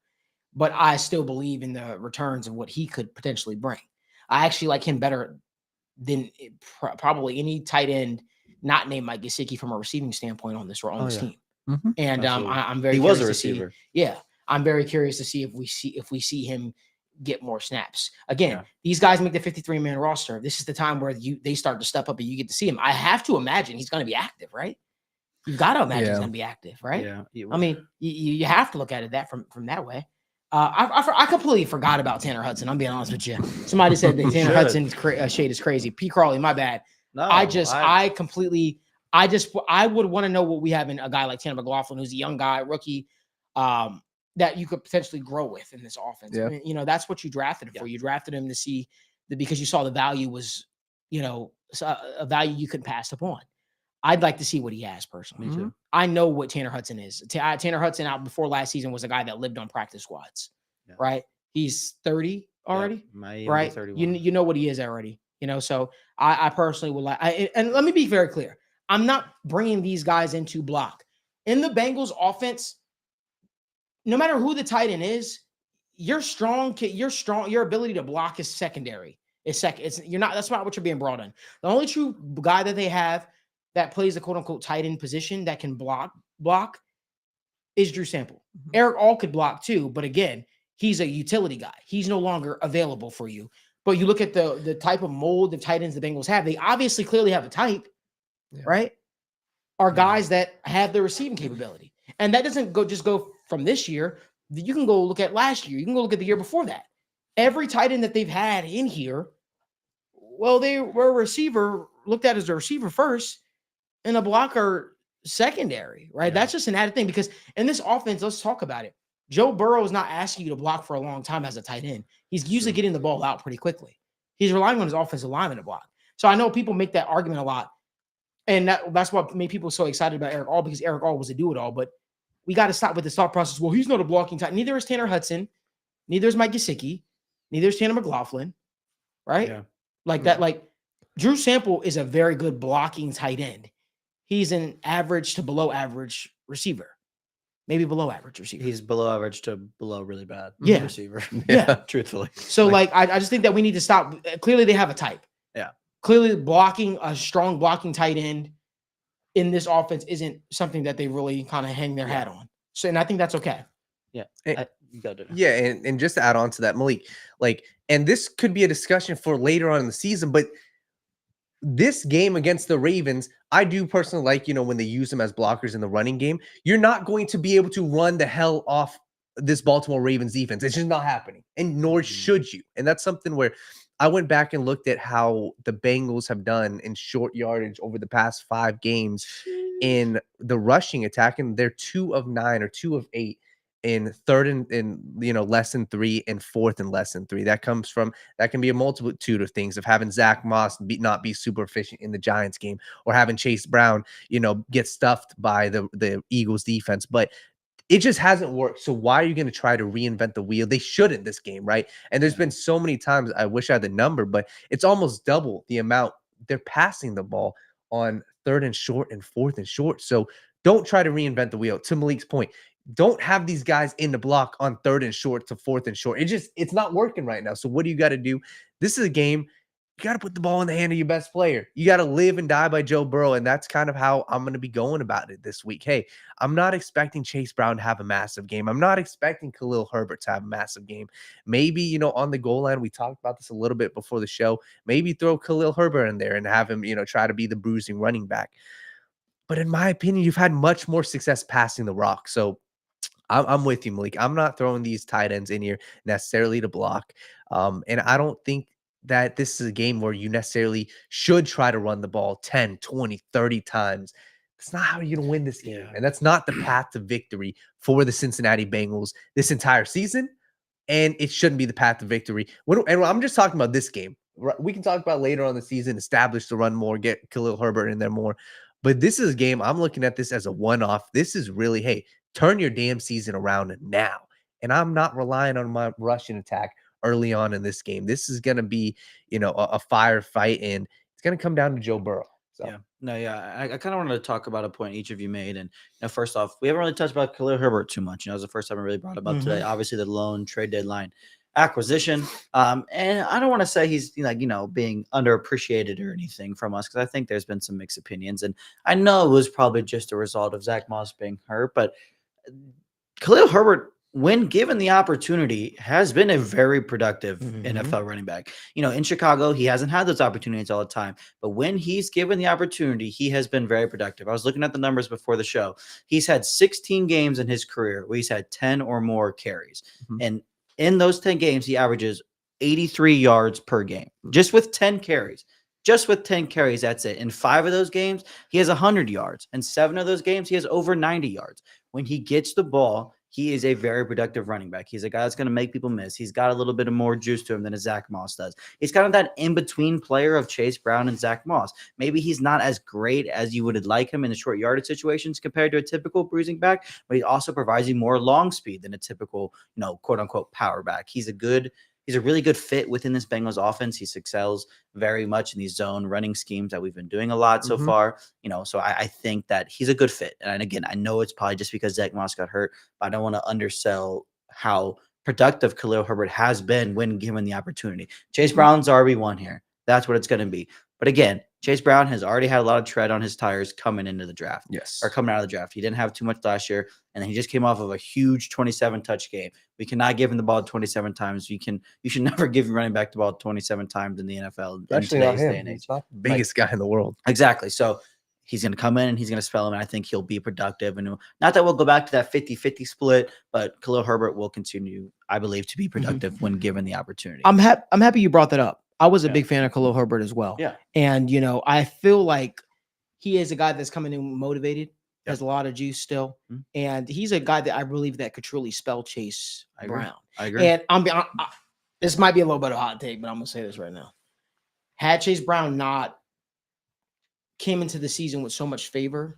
But I still believe in the returns of what he could potentially bring. I actually like him better than probably any tight end not named Mike Gesicki from a receiving standpoint on this team. And I'm very. He curious was a to see- receiver. I'm very curious to see if we see him get more snaps. Again, these guys make the 53-man roster. This is the time where they start to step up and you get to see him. I have to imagine he's going to be active, right? You've got to imagine he's going to be active, right? Yeah. I mean, you have to look at it from that way. I completely forgot about Tanner Hudson. I'm being honest with you. Somebody said that Tanner Hudson's shade is crazy. P. Crawley, my bad. No, I would want to know what we have in a guy like Tanner McLaughlin, who's a young guy, rookie, that you could potentially grow with in this offense. Yeah. I mean, that's what you drafted him for. You drafted him to see because you saw the value was, a value you couldn't pass upon. I'd like to see what he has personally. Me too. I know what Tanner Hudson is. Tanner Hudson out before last season was a guy that lived on practice squads, Yeah. right? He's 30 already, right? 31. You know what he is already, So I personally would like. And let me be very clear. I'm not bringing these guys into block in the Bengals offense. No matter who the tight end is, you're strong. Your ability to block is secondary. You're not. That's not what you're being brought in. The only true guy that they have that plays the quote unquote tight end position that can block is Drew Sample. Eric All could block too, but again, he's a utility guy. He's no longer available for you. But you look at the type of mold of tight ends the Bengals have. They obviously clearly have a type, right? Are guys that have the receiving capability, and that doesn't go from this year. You can go look at last year. You can go look at the year before that. Every tight end that they've had in here, well, they were a receiver, looked at as a receiver first, and a blocker secondary, right? Yeah. That's just an added thing because in this offense, let's talk about it. Joe Burrow is not asking you to block for a long time as a tight end. He's usually getting the ball out pretty quickly. He's relying on his offensive lineman to block. So I know people make that argument a lot. And that's what made people so excited about Eric All, because Eric All was a do-it-all. But we got to stop with this thought process. Well, he's not a blocking tight. Neither is Tanner Hudson. Neither is Mike Gesicki. Neither is Tanner McLaughlin. Right? Yeah. That. Like Drew Sample is a very good blocking tight end. He's an average to below average receiver. Maybe below average receiver. He's below average to below really bad receiver. Yeah. Truthfully. So I just think that we need to stop. Clearly they have a type. Yeah. Clearly blocking a strong blocking tight end in this offense isn't something that they really kind of hang their hat on. So, and I think that's okay. Yeah. You got it. Yeah, and just to add on to that, Malik, and this could be a discussion for later on in the season, but this game against the Ravens, I do personally like, when they use them as blockers in the running game, you're not going to be able to run the hell off this Baltimore Ravens defense. It's just not happening, and nor should you. And that's something where I went back and looked at how the Bengals have done in short yardage over the past 5 games in the rushing attack, and they're 2 of 9 or 2 of 8 in third and less than 3 and fourth and less than 3. That can be a multitude of things, of having Zach Moss not be super efficient in the Giants game, or having Chase Brown, get stuffed by the Eagles defense. But it just hasn't worked. So why are you going to try to reinvent the wheel? They shouldn't this game, right? And there's been so many times, I wish I had the number, but it's almost double the amount they're passing the ball on third and short and fourth and short. So don't try to reinvent the wheel. To Malik's point, don't have these guys in the block on third and short to fourth and short. It's not working right now. So what do you got to do? This is a game. You got to put the ball in the hand of your best player. You got to live and die by Joe Burrow. And that's kind of how I'm going to be going about it this week. Hey, I'm not expecting Chase Brown to have a massive game. I'm not expecting Khalil Herbert to have a massive game. Maybe, on the goal line, we talked about this a little bit before the show. Maybe throw Khalil Herbert in there and have him, try to be the bruising running back. But in my opinion, you've had much more success passing the rock. So I'm with you, Malik. I'm not throwing these tight ends in here necessarily to block. And I don't think that this is a game where you necessarily should try to run the ball 10, 20, 30 times. That's not how you're going to win this game. And that's not the path to victory for the Cincinnati Bengals this entire season. And it shouldn't be the path to victory. And I'm just talking about this game. We can talk about later on in the season, establish the run more, get Khalil Herbert in there more. But this is a game, I'm looking at this as a one-off. This is really, hey, turn your damn season around now. And I'm not relying on my rushing attack early on in this game. This is going to be, a firefight, and it's going to come down to Joe Burrow. So. I kind of wanted to talk about a point each of you made. And first off, we haven't really touched about Khalil Herbert too much. It was the first time I really brought it up today. Obviously, the lone trade deadline acquisition. And I don't want to say he's being underappreciated or anything from us, because I think there's been some mixed opinions. And I know it was probably just a result of Zach Moss being hurt, but Khalil Herbert, when given the opportunity, has been a very productive NFL running back. In Chicago, he hasn't had those opportunities all the time, but when he's given the opportunity, he has been very productive. I was looking at the numbers before the show. He's had 16 games in his career where he's had 10 or more carries. And in those 10 games, he averages 83 yards per game, just with 10 carries. Just with 10 carries, that's it. In 5 of those games, he has 100 yards. In 7 of those games, he has over 90 yards. When he gets the ball, he is a very productive running back. He's a guy that's going to make people miss. He's got a little bit of more juice to him than a Zach Moss does. He's kind of that in-between player of Chase Brown and Zach Moss. Maybe he's not as great as you would like him in the short yardage situations compared to a typical bruising back, but he also provides you more long speed than a typical, quote unquote power back. He's a really good fit within this Bengals offense. He excels very much in these zone running schemes that we've been doing a lot so far. So I think that he's a good fit. And again, I know it's probably just because Zach Moss got hurt, but I don't want to undersell how productive Khalil Herbert has been when given the opportunity. Chase Brown's RB1 here. That's what it's going to be. But again, Chase Brown has already had a lot of tread on his tires coming into the draft. Yes. Or coming out of the draft. He didn't have too much last year, and then he just came off of a huge 27-touch game. We cannot give him the ball 27 times. You should never give your running back the ball 27 times in the NFL. Especially not him. He's not the biggest guy in the world. Exactly. So he's going to come in and he's going to spell him, and I think he'll be productive. And not that we'll go back to that 50-50 split, but Khalil Herbert will continue, I believe, to be productive when given the opportunity. I'm happy you brought that up. I was a big fan of Khalil Herbert as well. Yeah. And, I feel like he is a guy that's coming in motivated, has a lot of juice still. And he's a guy that I believe that could truly spell Chase Brown. I agree. And this might be a little bit of a hot take, but I'm going to say this right now. Had Chase Brown not came into the season with so much favor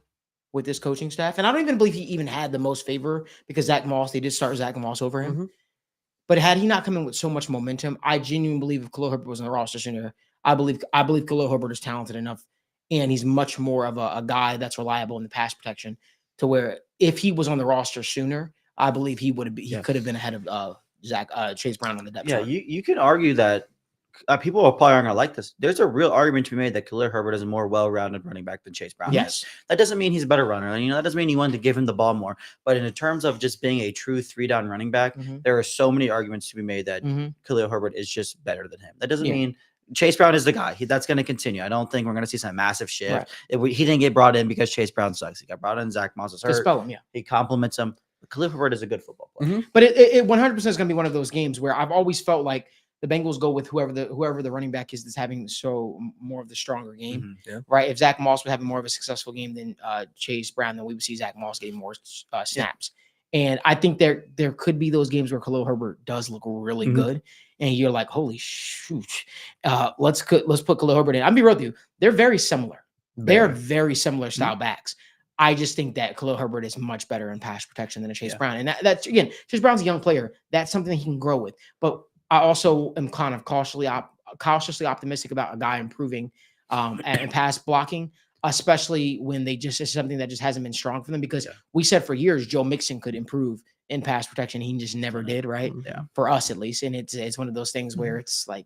with this coaching staff, and I don't even believe he even had the most favor because they did start Zach Moss over him. But had he not come in with so much momentum, I genuinely believe if Khalil Herbert was on the roster sooner, I believe Khalil Herbert is talented enough, and he's much more of a guy that's reliable in the pass protection to where if he was on the roster sooner, I believe he could have been ahead of Chase Brown on the depth chart. You can argue that people are probably aren't going to like this. There's a real argument to be made that Khalil Herbert is a more well-rounded running back than Chase Brown. Yes. That doesn't mean he's a better runner. That doesn't mean you want to give him the ball more. But in terms of just being a true three-down running back, there are so many arguments to be made that Khalil Herbert is just better than him. That doesn't mean Chase Brown is the guy. That's going to continue. I don't think we're going to see some massive shift. Right. He didn't get brought in because Chase Brown sucks. He got brought in. Zach Moss is hurt. Spell him, He compliments him. Khalil Herbert is a good football player. But it 100% is going to be one of those games where I've always felt like the Bengals go with whoever the running back is that's having more of the stronger game, right? If Zach Moss was having more of a successful game than Chase Brown, then we would see Zach Moss getting more snaps. And I think there could be those games where Khalil Herbert does look really good, and you're like, holy shoot, let's put Khalil Herbert in. I'll be real with you, they're very similar. They're very similar style backs. I just think that Khalil Herbert is much better in pass protection than a Chase Brown, and that's again, Chase Brown's a young player. That's something that he can grow with, but I also am kind of cautiously optimistic about a guy improving in pass blocking, especially when it's something that just hasn't been strong for them. Because we said for years Joe Mixon could improve in pass protection, he just never did, right? Yeah, for us at least, and it's one of those things where it's like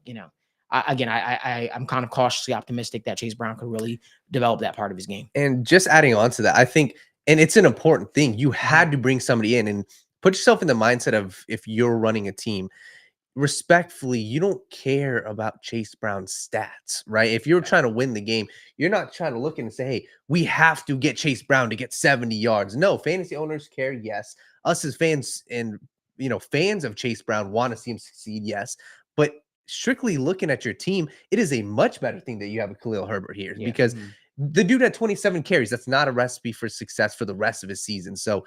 I'm kind of cautiously optimistic that Chase Brown could really develop that part of his game. And just adding on to that, I think, and it's an important thing. You had to bring somebody in and put yourself in the mindset of if you're running a team. Respectfully, you don't care about Chase Brown's stats, right? If you're trying to win the game, you're not trying to look and say, hey, we have to get Chase Brown to get 70 yards. No, fantasy owners care. Yes. Us as fans and, fans of Chase Brown want to see him succeed. Yes. But strictly looking at your team, it is a much better thing that you have a Khalil Herbert here because the dude had 27 carries. That's not a recipe for success for the rest of his season. So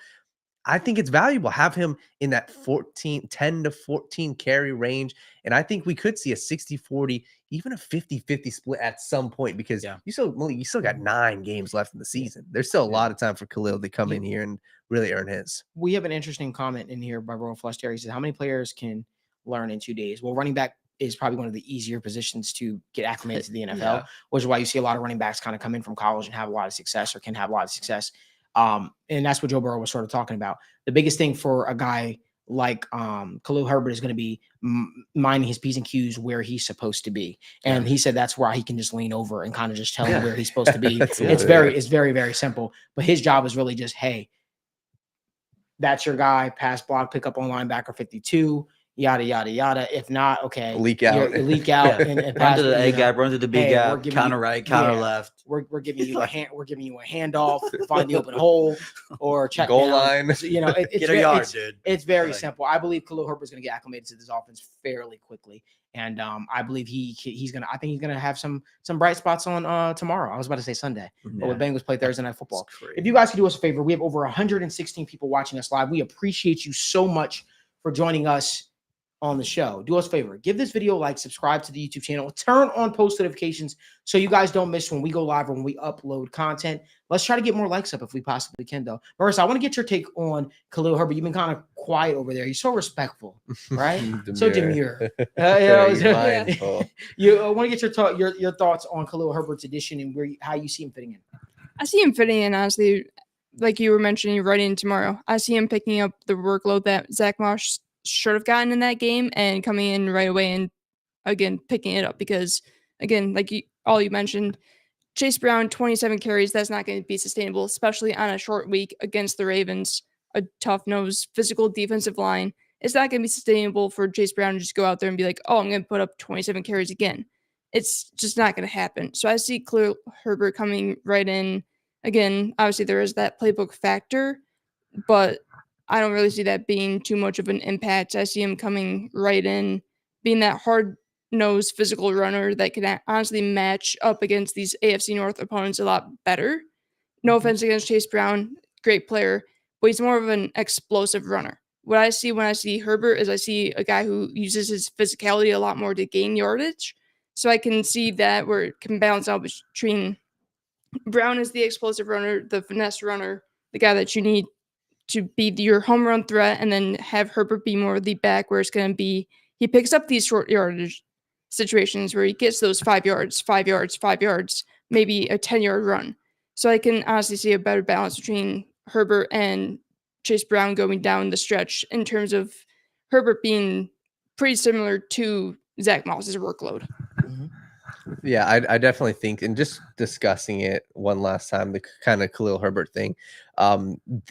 I think it's valuable. Have him in that 10 to 14 carry range. And I think we could see a 60-40, even a 50-50 split at some point because you still got 9 games left in the season. There's still a lot of time for Khalil to come in here and really earn his. We have an interesting comment in here by Royal Flush Terry. He says, how many players can learn in 2 days? Well, running back is probably one of the easier positions to get acclimated to the NFL, which is why you see a lot of running backs kind of come in from college and have a lot of success or can have a lot of success. And that's what Joe Burrow was sort of talking about. The biggest thing for a guy like Khalil Herbert is going to be minding his P's and Q's where he's supposed to be. And he said that's why he can just lean over and kind of just tell him where he's supposed to be. It's very, very simple. But his job is really just, hey, that's your guy, pass block, pick up on linebacker 52. yada yada yada. If not, okay, Leak out. you leak out Yeah. and Run pass, to the A you know, gap, run to the B hey, we're gap, giving counter you- right, counter yeah. left. we're giving you a handoff, find the open hole, or check Goal down. line. So, you know, it's Get a yard, it's, dude. it's very Like- simple. I believe Khalil Herbert's going to get acclimated to this offense fairly quickly, and I believe he's gonna. I think he's gonna have some bright spots on tomorrow. I was about to say Sunday, but with Bengals play Thursday Night Football. If you guys could do us a favor, we have over 116 people watching us live. We appreciate you so much for joining us on the show. Do us a favor, give this video a like, subscribe to the YouTube channel, turn on post notifications so you guys don't miss when we go live or when we upload content. Let's try to get more likes up if we possibly can, though. Marissa, I want to get your take on Khalil Herbert. You've been kind of quiet over there. You're so respectful, right? So demure. Very mindful. I want to get your thoughts on Khalil Herbert's addition and how you see him fitting in. I see him fitting in, honestly, like you were mentioning, right in tomorrow. I see him picking up the workload that Zach Moss should have gotten in that game and coming in right away and, again, picking it up because, again, like you mentioned, Chase Brown, 27 carries, that's not going to be sustainable, especially on a short week against the Ravens, a tough-nosed, physical defensive line. It's not going to be sustainable for Chase Brown to just go out there and be like, oh, I'm going to put up 27 carries again. It's just not going to happen. So I see Khalil Herbert coming right in. Again, obviously there is that playbook factor, but I don't really see that being too much of an impact. I see him coming right in, being that hard-nosed physical runner that can honestly match up against these AFC North opponents a lot better. No offense against Chase Brown, great player, but he's more of an explosive runner. What I see when I see Herbert is I see a guy who uses his physicality a lot more to gain yardage. So I can see that where it can balance out between Brown as the explosive runner, the finesse runner, the guy that you need to be your home run threat, and then have Herbert be more the back where it's going to be he picks up these short yardage situations where he gets those 5 yards, maybe a 10-yard run. So I can honestly see a better balance between Herbert and Chase Brown going down the stretch in terms of Herbert being pretty similar to Zach Moss's workload. Yeah, I definitely think, and just discussing it one last time, the kind of Khalil Herbert thing,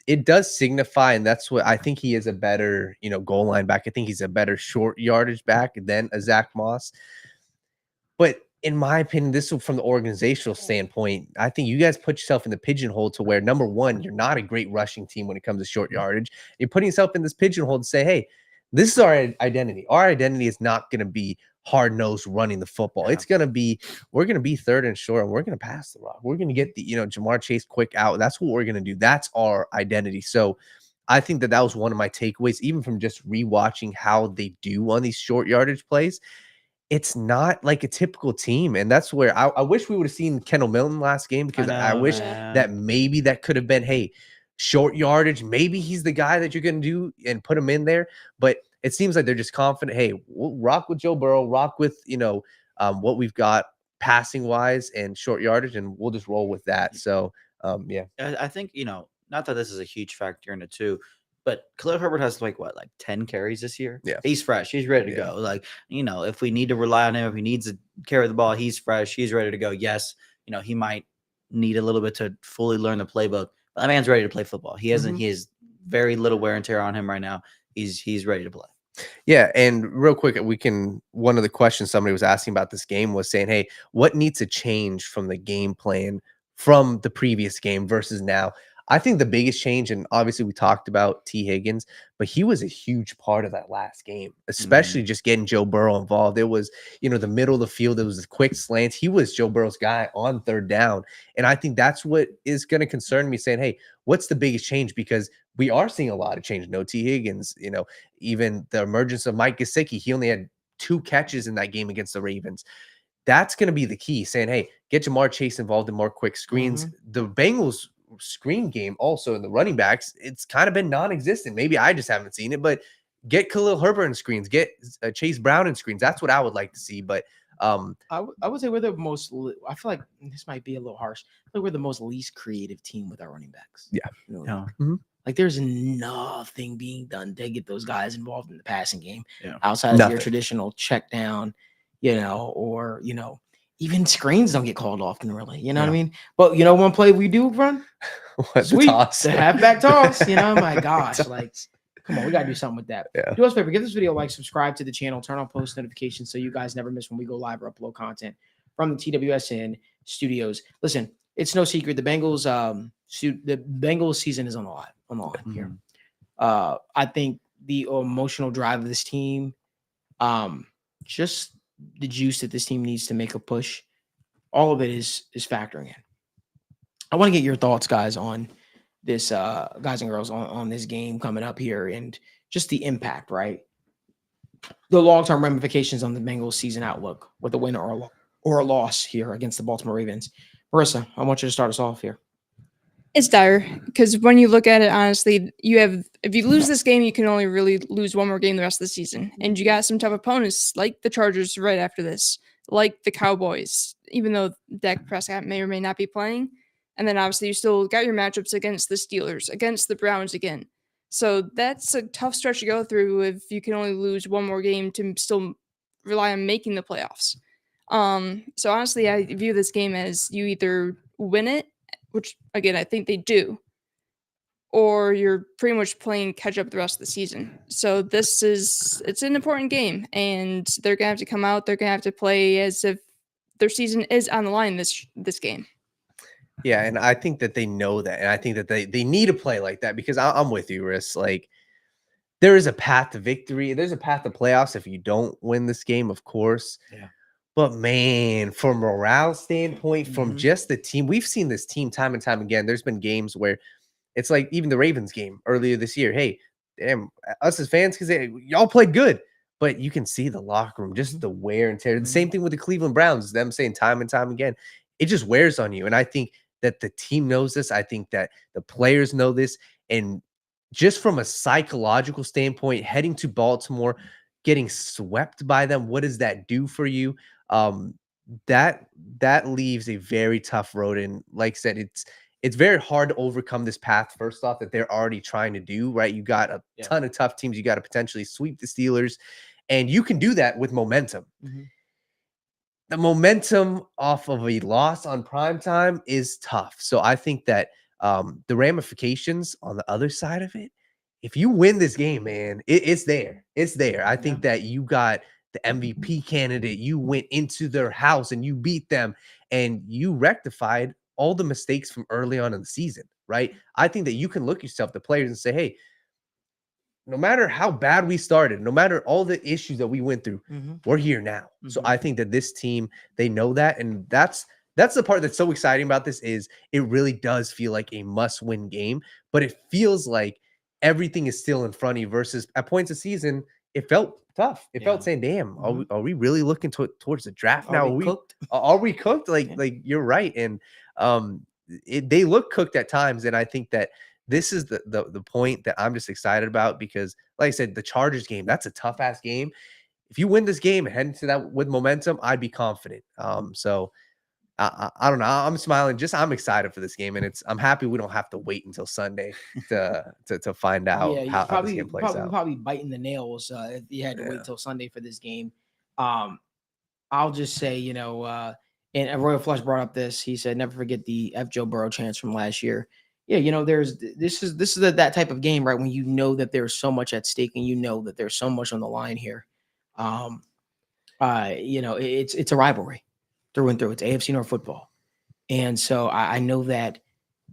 it does signify, and that's what I think he is a better, goal line back. I think he's a better short yardage back than a Zach Moss. But in my opinion, this is from the organizational standpoint. I think you guys put yourself in the pigeonhole to where, number one, you're not a great rushing team when it comes to short yardage. You're putting yourself in this pigeonhole to say, hey, this is our identity. Our identity is not going to be hard-nosed running the football. It's going to be, we're going to be third and short, and we're going to pass the rock. We're going to get the, Jamar Chase quick out. That's what we're going to do. That's our identity. So I think that was one of my takeaways, even from just rewatching how they do on these short yardage plays. It's not like a typical team. And that's where I wish we would have seen Kendall Milton last game, because I wish that maybe that could have been, hey, short yardage, maybe he's the guy that you're going to do and put him in there. But it seems like they're just confident, hey, we'll rock with Joe Burrow, rock with, what we've got passing wise and short yardage, and we'll just roll with that. So, yeah. I think, not that this is a huge factor in it too, but Khalil Herbert has like 10 carries this year. Yeah. He's fresh. He's ready to go. Like, if we need to rely on him, if he needs to carry the ball, he's fresh. He's ready to go. Yes. He might need a little bit to fully learn the playbook. But that man's ready to play football. He hasn't, he has very little wear and tear on him right now. He's ready to play. Yeah, and real quick, one of the questions somebody was asking about this game was saying, hey, what needs to change from the game plan from the previous game versus now? I think the biggest change, and obviously we talked about T. Higgins, but he was a huge part of that last game, especially just getting Joe Burrow involved. It was, the middle of the field. It was the quick slants. He was Joe Burrow's guy on third down. And I think that's what is going to concern me, saying, hey, what's the biggest change? Because we are seeing a lot of change. No T. Higgins, even the emergence of Mike Gesicki. He only had 2 catches in that game against the Ravens. That's going to be the key, saying, hey, get Jamar Chase involved in more quick screens. The Bengals screen game also in the running backs, it's kind of been non-existent. Maybe I just haven't seen it, but get Khalil Herbert in screens, get Chase Brown in screens. That's what I would like to see. But I would say we're the most, I feel like this might be a little harsh, but we're the most least creative team with our running backs. Yeah. Like there's nothing being done to get those guys involved in the passing game outside of your traditional check down, or, even screens don't get called often, really. You know what I mean? But one play we do run? What, Sweet. the toss? The halfback toss. My gosh. Like, Come on, we gotta do something with that. Yeah. Do us a favor, give this video a like, subscribe to the channel, turn on post notifications so you guys never miss when we go live or upload content from the TWSN studios. Listen, it's no secret the Bengals season is on the line here. I think the emotional drive of this team, just the juice that this team needs to make a push, all of it is factoring in. I want to get your thoughts, guys, on this, guys and girls, on this game coming up here and just the impact, right? The long-term ramifications on the Bengals season outlook with a win or a loss here against the Baltimore Ravens. Marissa, I want you to start us off here. It's dire because when you look at it, honestly, if you lose this game, you can only really lose one more game the rest of the season. And you got some tough opponents like the Chargers right after this, like the Cowboys, even though Dak Prescott may or may not be playing. And then obviously you still got your matchups against the Steelers, against the Browns again. So that's a tough stretch to go through if you can only lose one more game to still rely on making the playoffs. So honestly, I view this game as you either win it, which again, I think they do, or you're pretty much playing catch up the rest of the season. So it's an important game, and they're going to have to come out. They're going to have to play as if their season is on the line this game. Yeah, and I think that they know that, and I think that they need to play like that because I'm with you, Riss. Like, there is a path to victory. There's a path to playoffs if you don't win this game, of course. Yeah. But man, from morale standpoint, from just the team, we've seen this team time and time again. There's been games where it's like even the Ravens game earlier this year. Hey, damn, us as fans, because y'all played good, but you can see the locker room, just the wear and tear. The same thing with the Cleveland Browns, them saying time and time again, it just wears on you. And I think that the team knows this. I think that the players know this. And just from a psychological standpoint, heading to Baltimore, getting swept by them, what does that do for you? That leaves a very tough road. And like I said, it's very hard to overcome this path, first off, that they're already trying to do, right? You got a ton of tough teams. You got to potentially sweep the Steelers, and you can do that with momentum. The momentum off of a loss on primetime is tough. So I think that the ramifications on the other side of it, if you win this game, man, it's there. It's there. I think that you got the MVP candidate. You went into their house and you beat them and you rectified all the mistakes from early on in the season, right? I think that you can look yourself, the players, and say, hey, no matter how bad we started, no matter all the issues that we went through, we're here now. So I think that this team, they know that. And that's the part that's so exciting about this is it really does feel like a must-win game, but it feels like everything is still in front of you versus at points of season, it felt tough. It felt saying, damn, are we really looking towards the draft now? Are we cooked? Like you're right. And they look cooked at times. And I think that this is the point that I'm just excited about because, like I said, the Chargers game, that's a tough ass game. If you win this game and head into that with momentum, I'd be confident. So I don't know. I'm smiling. I'm excited for this game, and I'm happy we don't have to wait until Sunday to find out how this game plays out. Probably biting the nails if you had to wait till Sunday for this game. I'll just say, and Royal Flush brought up this. He said, "Never forget the F. Joe Burrow chance from last year." Yeah, this is that type of game, right? When you know that there's so much at stake, and you know that there's so much on the line here. It's a rivalry through and through. It's AFC North football. And so I know that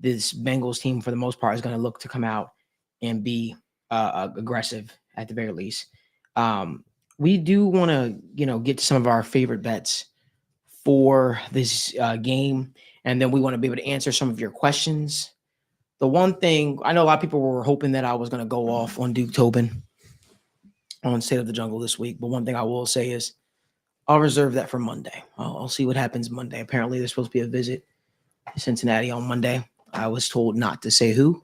this Bengals team, for the most part, is going to look to come out and be aggressive at the very least. We do want to, get to some of our favorite bets for this game. And then we want to be able to answer some of your questions. The one thing, I know a lot of people were hoping that I was going to go off on Duke Tobin on State of the Jungle this week. But one thing I will say is I'll reserve that for Monday. I'll see what happens Monday. Apparently, there's supposed to be a visit to Cincinnati on Monday. I was told not to say who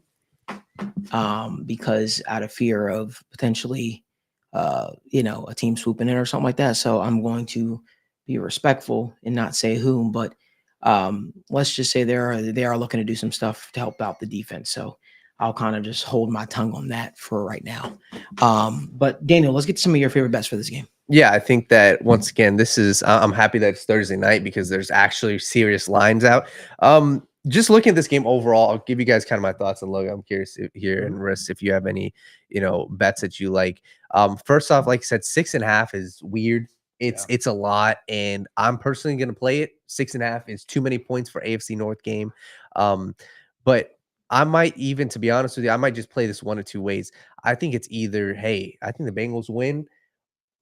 because out of fear of potentially, a team swooping in or something like that. So I'm going to be respectful and not say whom. But let's just say they are looking to do some stuff to help out the defense. So I'll kind of just hold my tongue on that for right now. But Daniel, let's get to some of your favorite bets for this game. Yeah, I think that once again, I'm happy that it's Thursday night because there's actually serious lines out. just looking at this game overall, I'll give you guys kind of my thoughts on Logan. I'm curious here and Riss if you have any, bets that you like. First off, like I said, 6.5 is weird. It's a lot, and I'm personally going to play it. 6.5 is too many points for AFC North game. But I might even, to be honest with you, I might just play this one of two ways. I think it's either, hey, I think the Bengals win,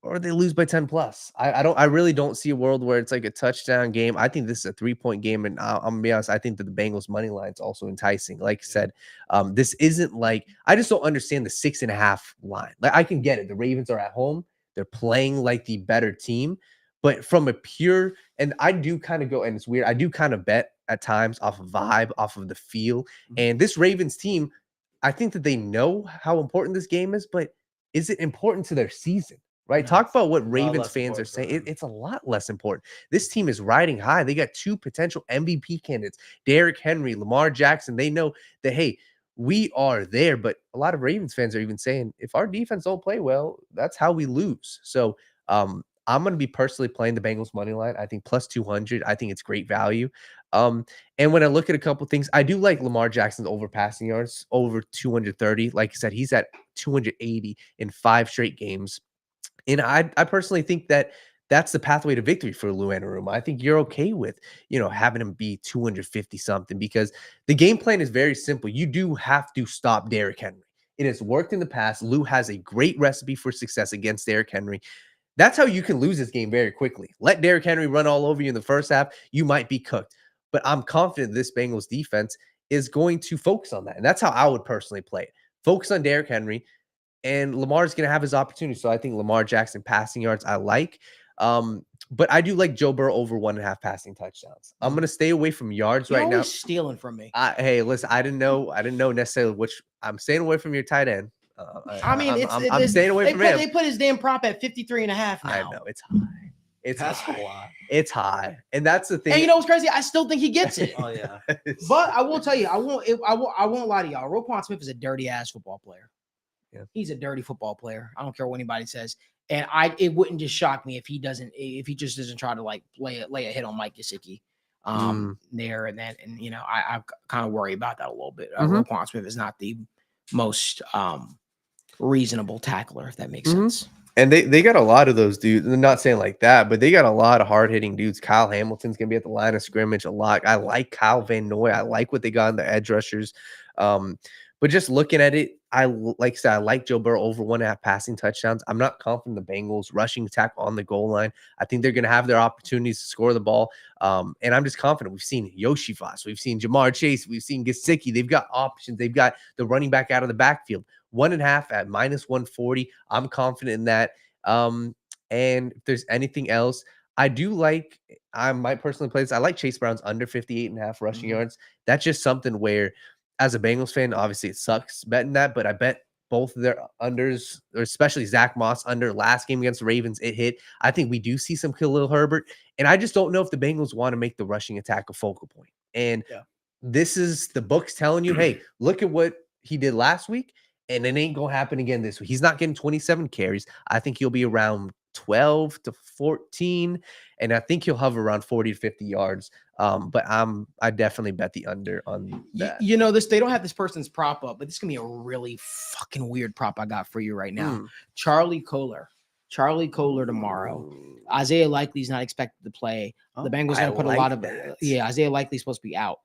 or they lose by 10 plus. I really don't see a world where it's like a touchdown game. I think this is a 3-point game. And I'm gonna be honest, I think that the Bengals money line is also enticing. Like I said, this isn't like, I just don't understand the 6.5 line. Like, I can get it. The Ravens are at home. They're playing like the better team, but from a pure, and I do kind of go, and it's weird, I do kind of bet at times off of vibe, off of the feel. And this Ravens team, I think that they know how important this game is, but is it important to their season? Right. No, Talk about what a lot Ravens less fans are important for saying. them. It's a lot less important. This team is riding high. They got 2 potential MVP candidates, Derrick Henry, Lamar Jackson. They know that, hey, we are there. But a lot of Ravens fans are even saying, if our defense don't play well, that's how we lose. So I'm going to be personally playing the Bengals money line. I think plus 200. I think it's great value. And when I look at a couple things, I do like Lamar Jackson's over passing yards, over 230. Like I said, he's at 280 in 5 straight games. And I personally think that that's the pathway to victory for Lou Anarumo. I think you're okay with, having him be 250 something, because the game plan is very simple. You do have to stop Derrick Henry. It has worked in the past. Lou has a great recipe for success against Derrick Henry. That's how you can lose this game very quickly. Let Derrick Henry run all over you in the first half. You might be cooked. But I'm confident this Bengals defense is going to focus on that. And that's how I would personally play it. Focus on Derrick Henry. And Lamar's going to have his opportunity. So I think Lamar Jackson passing yards I like. But I do like Joe Burrow over 1.5 passing touchdowns. I'm going to stay away from yards You're right now. always stealing from me. Hey, listen, I didn't know necessarily which. I'm staying away from your tight end. I'm staying away from him. They put his damn prop at 53.5 now. I know it's high. That's a lot. It's high, and that's the thing. And you know what's crazy? I still think he gets it. Oh yeah. But I will tell you, I won't lie to y'all. Roquan Smith is a dirty ass football player. Yeah. He's a dirty football player. I don't care what anybody says. And it wouldn't just shock me if he just doesn't try to like lay a hit on Mike Gesicki there and then. And I kind of worry about that a little bit. Roquan Smith is not the most reasonable tackler, if that makes sense. And they got a lot of those dudes. I'm not saying like that, but they got a lot of hard-hitting dudes. Kyle Hamilton's going to be at the line of scrimmage a lot. I like Kyle Van Noy. I like what they got in the edge rushers. But just looking at it, I like Joe Burrow over 1.5 passing touchdowns. I'm not confident in the Bengals rushing attack on the goal line. I think they're going to have their opportunities to score the ball. And I'm just confident. We've seen Yoshi Voss. We've seen Jamar Chase. We've seen Gesicki. They've got options. They've got the running back out of the backfield. 1.5 at minus 140. I'm confident in that. And if there's anything else, I might personally play this. I like Chase Brown's under 58.5 rushing yards. That's just something where, as a Bengals fan, obviously it sucks betting that, but I bet both of their unders, or especially Zach Moss under last game against the Ravens, it hit. I think we do see some Khalil Herbert, and I just don't know if the Bengals want to make the rushing attack a focal point. And this is the books telling you, hey, look at what he did last week, and it ain't going to happen again this week. He's not getting 27 carries. I think he'll be around 12 to 14, and I think he'll hover around 40 to 50 yards. But I definitely bet the under on that. They don't have this person's prop up, but this is gonna be a really fucking weird prop I got for you right now. Charlie Kohler tomorrow. Isaiah Likely's not expected to play. The Bengals gonna put a lot of Isaiah Likely's supposed to be out.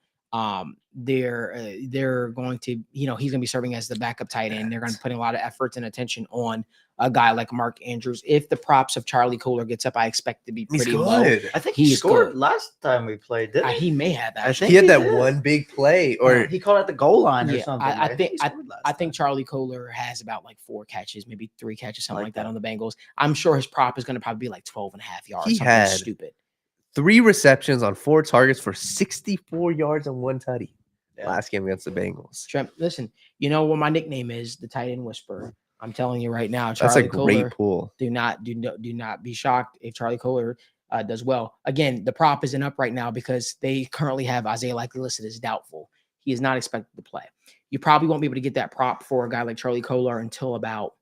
They're going to, he's going to be serving as the backup tight end. They're going to put a lot of efforts and attention on a guy like Mark Andrews. If the props of Charlie Kohler gets up, I expect to be pretty low. I think he scored last time we played, didn't he? He may have that. I think he had that one big play, or he called at the goal line or something. I think Charlie Kohler has about like 4 catches, maybe 3 catches, something like that on the Bengals. I'm sure his prop is going to probably be like 12.5 yards. He something had stupid. 3 receptions on 4 targets for 64 yards and 1 tutty last game against the Bengals. Trent, listen, you know what my nickname is? The tight end whisperer. I'm telling you right now, Charlie, that's a great pool. Do not be shocked if Charlie Kohler does well. Again, the prop isn't up right now because they currently have Isaiah Likely listed as doubtful. He is not expected to play. You probably won't be able to get that prop for a guy like Charlie Kohler until about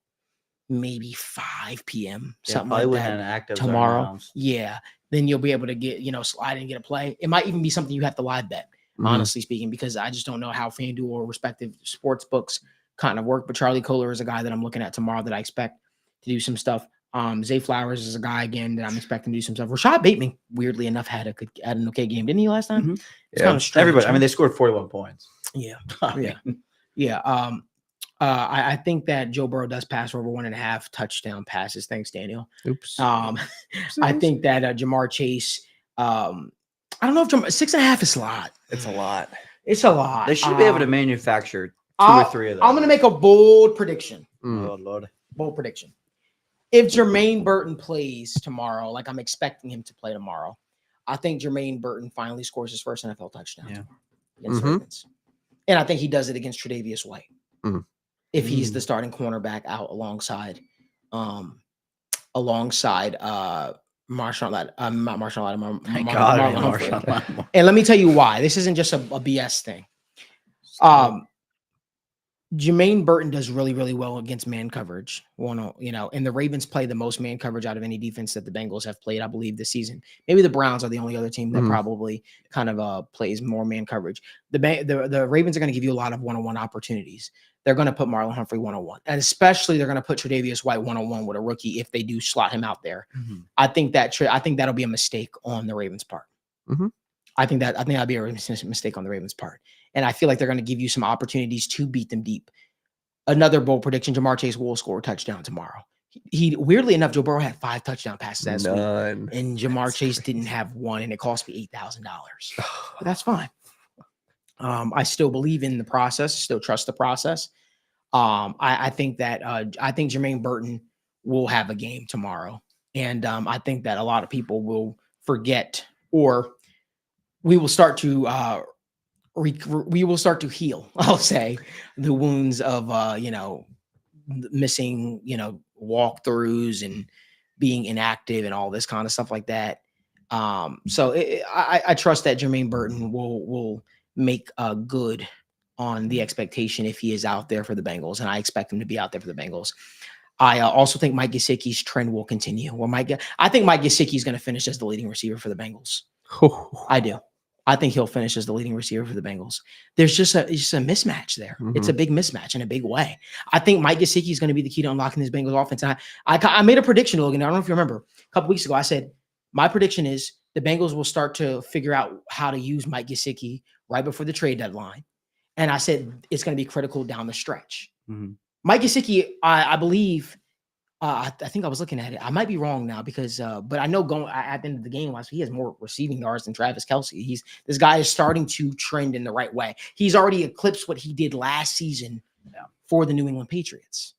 maybe 5 p.m. something like that. An active tomorrow. Yeah. Then you'll be able to get, slide and get a play. It might even be something you have to live bet. honestly speaking, because I just don't know how FanDuel or respective sports books kind of work. But Charlie Kohler is a guy that I'm looking at tomorrow that I expect to do some stuff. Zay Flowers is a guy again that I'm expecting to do some stuff. Rashad Bateman, weirdly enough, had an okay game, didn't he last time? Mhm. It's kind of strange. Everybody. I mean, they scored 41 points. Yeah, I mean, yeah. I think that Joe Burrow does pass over 1.5 touchdown passes. Thanks, Daniel. Oops. I think that Jamar Chase. I don't know if 6.5 is a lot. It's a lot. It's a lot. They should be able to manufacture 2 or 3 of those. I'm going to make a bold prediction. Oh, Lord. Bold prediction. If Jermaine Burton plays tomorrow, like I'm expecting him to play tomorrow, I think Jermaine Burton finally scores his first NFL touchdown against the Ravens. And I think he does it against Tre'Davious White. If he's the starting cornerback out alongside Marshawn Lattimore. Thank God. Marlon Humphrey. Marshawn Lattimore. And let me tell you why. This isn't just a BS thing. Jermaine Burton does really, really well against man coverage. And the Ravens play the most man coverage out of any defense that the Bengals have played, I believe, this season. Maybe the Browns are the only other team that probably kind of plays more man coverage. The Ravens are going to give you a lot of one-on-one opportunities. They're going to put Marlon Humphrey one-on-one, and especially they're going to put Tre'Davious White one-on-one with a rookie if they do slot him out there. I think that'll be a mistake on the Ravens' part. I think that'd be a mistake on the Ravens' part. And I feel like they're going to give you some opportunities to beat them deep. Another bold prediction, Jamar Chase will score a touchdown tomorrow. He weirdly enough, Joe Burrow had 5 touchdown passes last week, and Jamar Chase didn't have one, and it cost me $8,000. But that's fine. I still believe in the process, still trust the process. I think Jermaine Burton will have a game tomorrow. And I think that a lot of people will forget, or we will start to heal, I'll say, the wounds of missing walkthroughs and being inactive and all this kind of stuff like that. So I trust that Jermaine Burton will make good on the expectation if he is out there for the Bengals, and I expect him to be out there for the Bengals. I also think Mike Gesicki's trend will continue. I think Mike Gesicki is going to finish as the leading receiver for the Bengals. I do. I think he'll finish as the leading receiver for the Bengals. There's just a mismatch there. It's a big mismatch in a big way. I think Mike Gesicki is going to be the key to unlocking this Bengals offense. And I made a prediction, Logan. I don't know if you remember. A couple weeks ago, I said my prediction is the Bengals will start to figure out how to use Mike Gesicki right before the trade deadline. And I said it's going to be critical down the stretch. Mike Gesicki, I believe. I think I was looking at it. I might be wrong now because, but I know going at the end of the game, he has more receiving yards than Travis Kelce. This guy is starting to trend in the right way. He's already eclipsed what he did last season for the New England Patriots.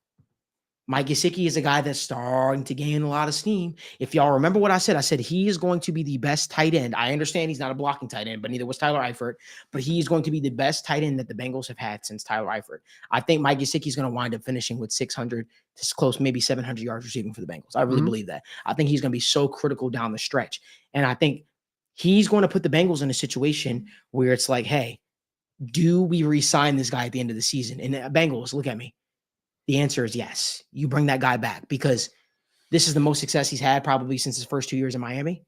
Mike Gesicki is a guy that's starting to gain a lot of steam. If y'all remember what I said he is going to be the best tight end. I understand he's not a blocking tight end, but neither was Tyler Eifert. But he's going to be the best tight end that the Bengals have had since Tyler Eifert. I think Mike Gesicki is going to wind up finishing with 600 to close, maybe 700 yards receiving for the Bengals. I really believe that. I think he's going to be so critical down the stretch. And I think he's going to put the Bengals in a situation where it's like, hey, do we re-sign this guy at the end of the season? And Bengals, look at me. The answer is yes. You bring that guy back because this is the most success he's had probably since his first 2 years in Miami.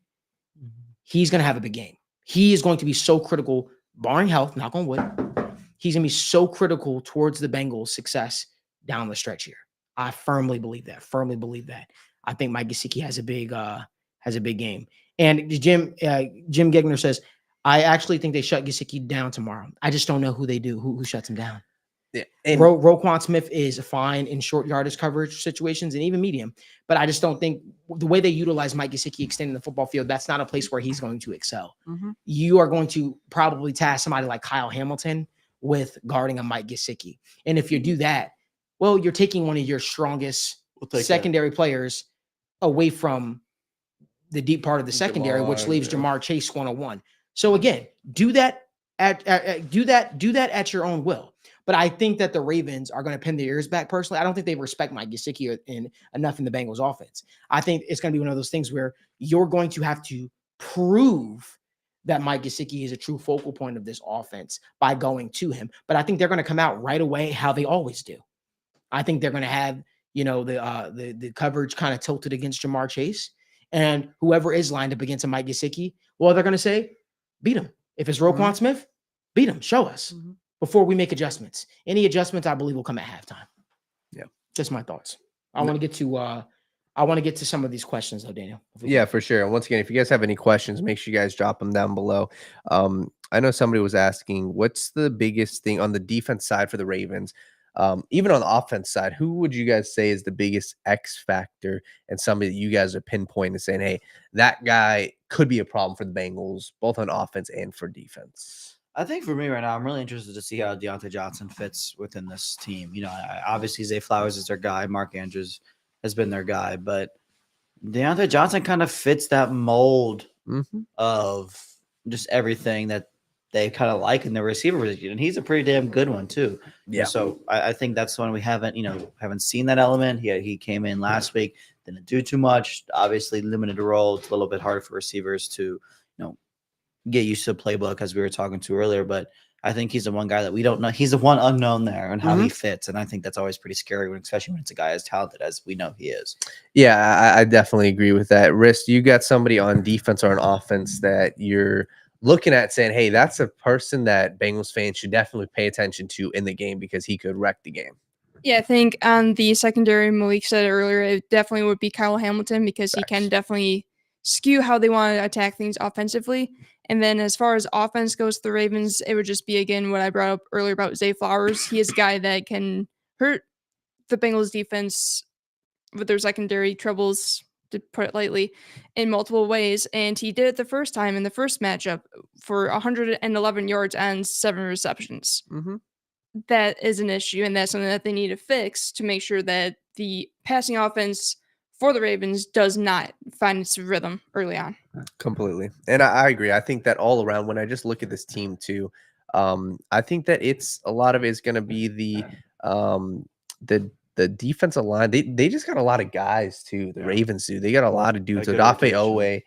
He's going to have a big game. He is going to be so critical, barring health, knock on wood. He's going to be so critical towards the Bengals' success down the stretch here. I firmly believe that. I think Mike Gesicki has a big game. And Jim Gegner says, I actually think they shut Gesicki down tomorrow. I just don't know who they do, who shuts him down. Yeah, and Roquan Smith is fine in short yardage coverage situations and even medium, but I just don't think the way they utilize Mike Gesicki extending the football field, that's not a place where he's going to excel. You are going to probably task somebody like Kyle Hamilton with guarding a Mike Gesicki. And if you do that, well, you're taking one of your strongest secondary players away from the deep part of the secondary, which leaves Jamar Chase 101. So again, do that at your own will. But I think that the Ravens are going to pin their ears back personally. I don't think they respect Mike Gesicki enough in the Bengals offense. I think it's going to be one of those things where you're going to have to prove that Mike Gesicki is a true focal point of this offense by going to him. But I think they're going to come out right away how they always do. I think they're going to have, the coverage kind of tilted against Jamar Chase. And whoever is lined up against a Mike Gesicki, well, they're going to say, beat him. If it's Roquan Smith, Beat them. Show us before we make adjustments. Any adjustments, I believe, will come at halftime. Yeah. Just my thoughts. I want to get to some of these questions, though, Daniel. Yeah, for sure. And once again, if you guys have any questions, make sure you guys drop them down below. I know somebody was asking, what's the biggest thing on the defense side for the Ravens? Even on the offense side, who would you guys say is the biggest X factor and somebody that you guys are pinpointing saying, hey, that guy could be a problem for the Bengals, both on offense and for defense? I think for me right now, I'm really interested to see how Deontay Johnson fits within this team. Obviously Zay Flowers is their guy. Mark Andrews has been their guy, but Deontay Johnson kind of fits that mold of just everything that they kind of like in the receiver position, and he's a pretty damn good one too. Yeah. So I think that's one we haven't seen that element. He came in last week, didn't do too much. Obviously, limited role. It's a little bit hard for receivers to get used to the playbook, as we were talking to earlier. But I think he's the one guy that we don't know. He's the one unknown there and how he fits, and I think that's always pretty scary, especially when it's a guy as talented as we know he is. Yeah, I definitely agree with that. Riss, you got somebody on defense or on offense that you're looking at saying, hey, that's a person that Bengals fans should definitely pay attention to in the game because he could wreck the game. Yeah, I think on the secondary, Malik said it earlier, it definitely would be Kyle Hamilton because he can definitely skew how they want to attack things offensively. And then as far as offense goes to the Ravens, it would just be, again, what I brought up earlier about Zay Flowers. He is a guy that can hurt the Bengals defense with their secondary troubles, to put it lightly, in multiple ways. And he did it the first time in the first matchup for 111 yards and 7 receptions. That is an issue, and that's something that they need to fix to make sure that the passing offense for the Ravens does not find its rhythm early on. Completely. And I agree. I think that all around, when I just look at this team too, I think that a lot of it is going to be the defensive line. They just got a lot of guys too. The Ravens do. They got a lot of dudes. Odafe Owe.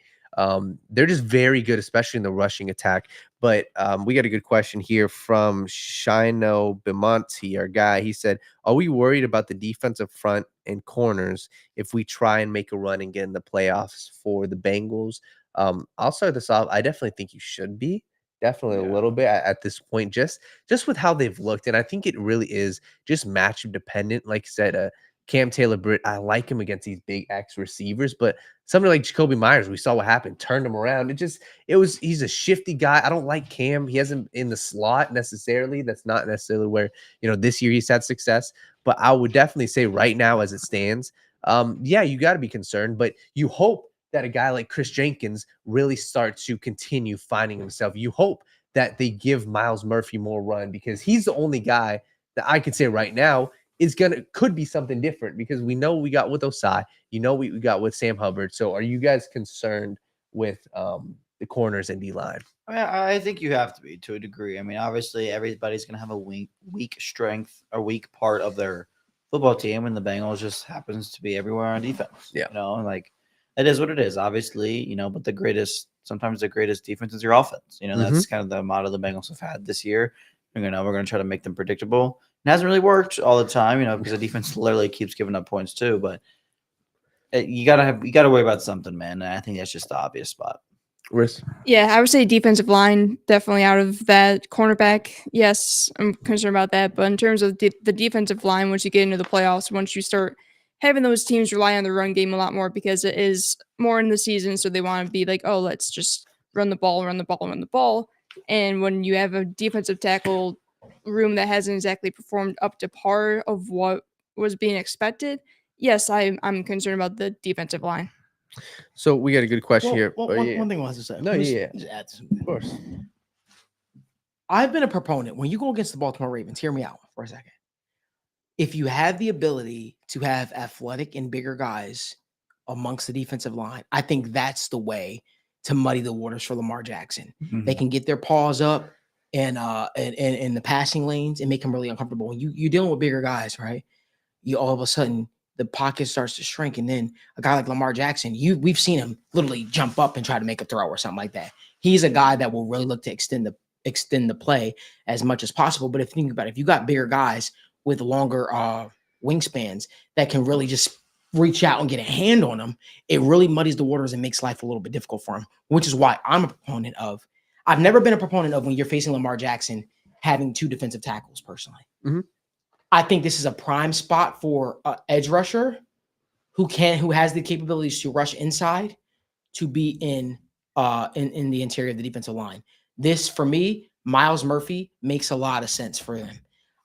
They're just very good, especially in the rushing attack. But we got a good question here from Shino Bimonti, our guy. He said, are we worried about the defensive front and corners if we try and make a run and get in the playoffs for the Bengals? I'll start this off. I definitely think you should be. Definitely a little bit at this point, just with how they've looked. And I think it really is just matchup dependent. Like I said, Cam Taylor-Britt, I like him against these big X receivers, but somebody like Jacoby Myers, we saw what happened, turned him around. He's a shifty guy. I don't like Cam. He hasn't in the slot necessarily. That's not necessarily where, this year he's had success, but I would definitely say right now as it stands, you got to be concerned, but you hope that a guy like Chris Jenkins really starts to continue finding himself. You hope that they give Miles Murphy more run because he's the only guy that I could say right now could be something different because we know we got with Osai, we got with Sam Hubbard. So are you guys concerned with the corners and D-line? I think you have to be to a degree. I mean, obviously everybody's going to have a weak strength or weak part of their football team, and the Bengals just happens to be everywhere on defense. Yeah. It is what it is, obviously, but sometimes the greatest defense is your offense. That's kind of the motto the Bengals have had this year. We're going to try to make them predictable. It hasn't really worked all the time, because the defense literally keeps giving up points too. But you gotta worry about something, man. And I think that's just the obvious spot. Riss? Yeah, I would say defensive line definitely out of that. Cornerback, yes, I'm concerned about that. But in terms of the defensive line, once you get into the playoffs, once you start having those teams rely on the run game a lot more because it is more in the season, so they want to be like, oh, let's just run the ball. And when you have a defensive tackle room that hasn't exactly performed up to par of what was being expected, yes, I'm concerned about the defensive line. So we got a good question here. One thing I want to say. Just add something. Of course. I've been a proponent. When you go against the Baltimore Ravens, hear me out for a second. If you have the ability to have athletic and bigger guys amongst the defensive line, I think that's the way to muddy the waters for Lamar Jackson. They can get their paws up and in the passing lanes and make them really uncomfortable. When you're dealing with bigger guys, right? You all of a sudden the pocket starts to shrink, and then a guy like Lamar Jackson, we've seen him literally jump up and try to make a throw or something like that. He's a guy that will really look to extend the play as much as possible. But if you think about it, if you got bigger guys with longer wingspans that can really just reach out and get a hand on them, it really muddies the waters and makes life a little bit difficult for him, which is why I'm a proponent of, I've never been a proponent of when you're facing Lamar Jackson having 2 defensive tackles personally. Mhm. I think this is a prime spot for an edge rusher who has the capabilities to rush inside to be in the interior of the defensive line. This, for me, Miles Murphy makes a lot of sense for them.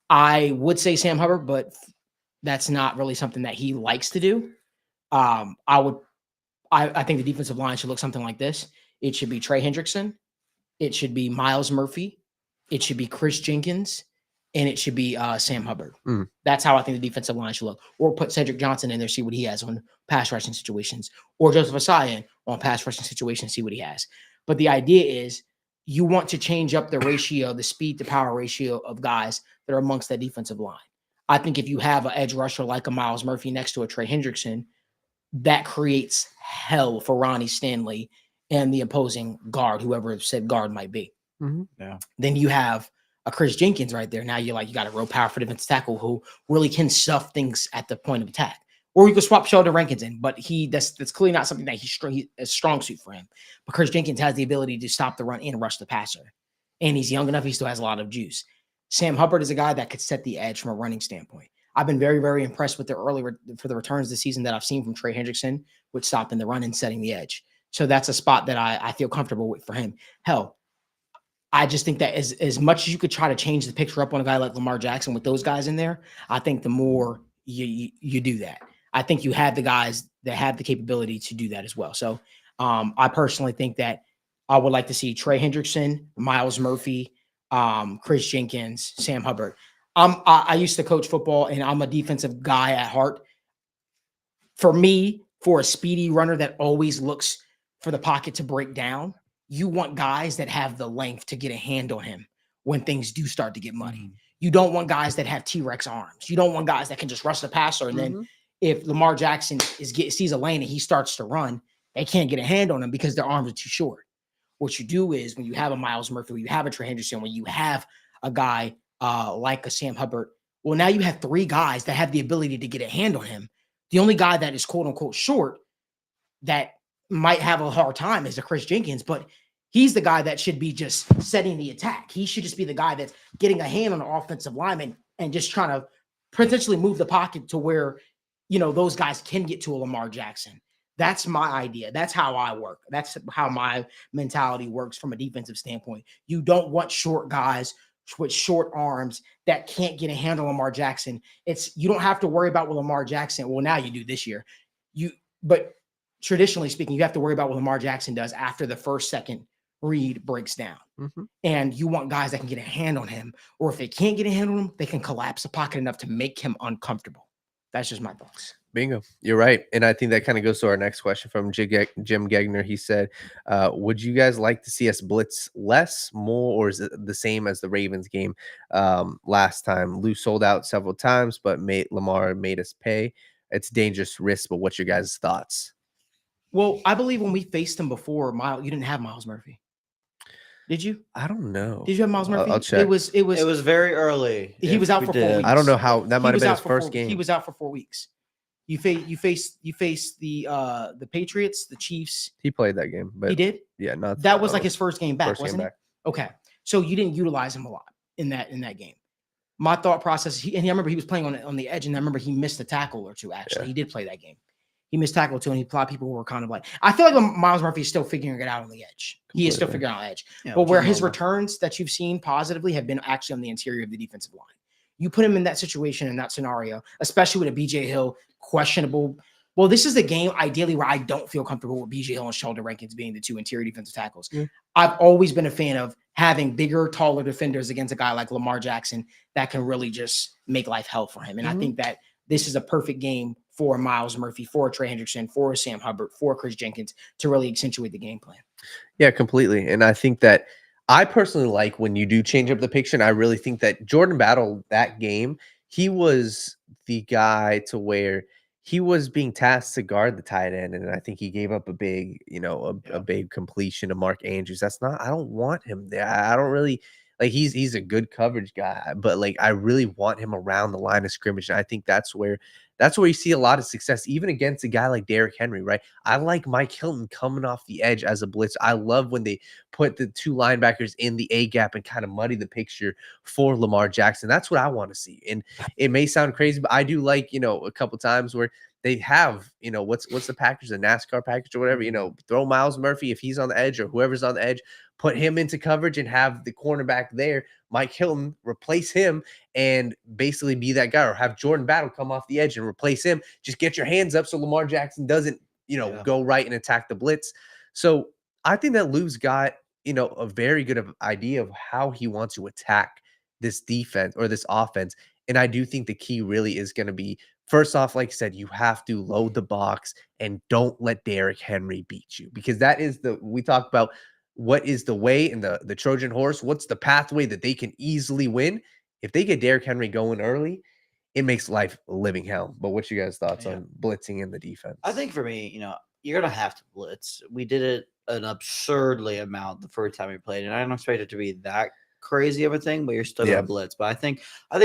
I would say Sam Hubbard, but that's not really something that he likes to do. I think the defensive line should look something like this. It should be Trey Hendrickson. It should be Miles Murphy. It should be Chris Jenkins. And it should be Sam Hubbard. Mm. That's how I think the defensive line should look. Or put Cedric Johnson in there, see what he has on pass rushing situations. Or Joseph Asai on pass rushing situations, see what he has. But the idea is you want to change up the ratio, the speed to power ratio of guys that are amongst that defensive line. I think if you have an edge rusher like a Miles Murphy next to a Trey Hendrickson, that creates hell for Ronnie Stanley and the opposing guard, whoever said guard might be. Yeah. Then you have a Chris Jenkins right there. Now you got a real powerful defensive tackle who really can stuff things at the point of attack. Or you could swap Sheldon Rankins in, but that's clearly not something that he's a strong suit for him. But Chris Jenkins has the ability to stop the run and rush the passer. And he's young enough, he still has a lot of juice. Sam Hubbard is a guy that could set the edge from a running standpoint. I've been very, very impressed with for the returns this season that I've seen from Trey Hendrickson with stopping the run and setting the edge. So that's a spot that I feel comfortable with for him. Hell, I just think that as much as you could try to change the picture up on a guy like Lamar Jackson with those guys in there, I think the more you do that, I think you have the guys that have the capability to do that as well. So I personally think that I would like to see Trey Hendrickson, Miles Murphy, Chris Jenkins, Sam Hubbard. I used to coach football, and I'm a defensive guy at heart. For me, for a speedy runner that always looks for the pocket to break down, you want guys that have the length to get a hand on him when things do start to get muddy. You don't want guys that have T-Rex arms. You don't want guys that can just rush the passer. And then if Lamar Jackson sees a lane and he starts to run, they can't get a hand on him because their arms are too short. What you do is when you have a Miles Murphy, when you have a Trey Hendrickson, when you have a guy like a Sam Hubbard, well, now you have 3 guys that have the ability to get a hand on him. The only guy that is quote unquote short that might have a hard time is a Chris Jenkins, but he's the guy that should be just setting the attack. He should just be the guy that's getting a hand on the offensive lineman and just trying to potentially move the pocket to where, those guys can get to a Lamar Jackson. That's my idea. That's how I work. That's how my mentality works from a defensive standpoint. You don't want short guys with short arms that can't get a handle on Lamar Jackson. You don't have to worry about what Lamar Jackson. Well, now you do this year. But traditionally speaking, you have to worry about what Lamar Jackson does after the first, second read breaks down. And you want guys that can get a hand on him, or if they can't get a hand on him, they can collapse the pocket enough to make him uncomfortable. That's just my thoughts. Bingo. You're right. And I think that kind of goes to our next question from Jim Gegner. He said, would you guys like to see us blitz less, more, or is it the same as the Ravens game last time? Lou sold out several times, but Lamar made us pay. It's dangerous risk, but what's your guys' thoughts? Well, I believe when we faced him before, you didn't have Miles Murphy. Did you? I don't know. Did you have Miles Murphy? I'll check. It was very early. He was out for 4 weeks. I don't know how that might have been his first game. game. He was out for 4 weeks. You faced the Patriots, the Chiefs. He played that game, but he did. Yeah, not that was like his first game back, wasn't it? Back. Okay, so you didn't utilize him a lot in that game. My thought process, I remember he was playing on the edge, and I remember he missed a tackle or two. Actually, He did play that game. He missed tackle too, and a lot of people were kind of like, I feel like Miles Murphy is still figuring it out on the edge. He is still figuring out on the edge. Yeah, but where his returns that you've seen positively have been actually on the interior of the defensive line. You put him in that situation, in that scenario, especially with a BJ Hill questionable. Well, this is the game ideally where I don't feel comfortable with BJ Hill and Sheldon Rankins being the 2 interior defensive tackles. I've always been a fan of having bigger, taller defenders against a guy like Lamar Jackson that can really just make life hell for him. And I think that this is a perfect game for Miles Murphy, for Trey Hendrickson, for Sam Hubbard, for Chris Jenkins to really accentuate the game plan. Yeah, completely. And I think that I personally like when you do change up the picture. And I really think that Jordan Battle, that game, he was the guy to where he was being tasked to guard the tight end. And I think he gave up a big, a big completion to Mark Andrews. I don't want him there. I don't really Like he's a good coverage guy, but like I really want him around the line of scrimmage. And I think that's where you see a lot of success, even against a guy like Derrick Henry, right? I like Mike Hilton coming off the edge as a blitz. I love when they put the two linebackers in the A gap and kind of muddy the picture for Lamar Jackson. That's what I want to see. And it may sound crazy, but I do like, a couple times where they have, what's the package, the NASCAR package or whatever, throw Miles Murphy if he's on the edge or whoever's on the edge, put him into coverage and have the cornerback there, Mike Hilton, replace him and basically be that guy, or have Jordan Battle come off the edge and replace him. Just get your hands up so Lamar Jackson doesn't, go right and attack the blitz. So I think that Lou's got, a very good idea of how he wants to attack this defense or this offense. And I do think the key really is going to be, first off, like I said, you have to load the box and don't let Derrick Henry beat you, because that is we talk about what is the way in the Trojan horse, what's the pathway that they can easily win. If they get Derrick Henry going early, it makes life a living hell. But what's your guys' thoughts on blitzing in the defense? I think for me, you're going to have to blitz. We did it an absurdly amount the first time we played, and I don't expect it to be that crazy of a thing, but you're still going to blitz. But I think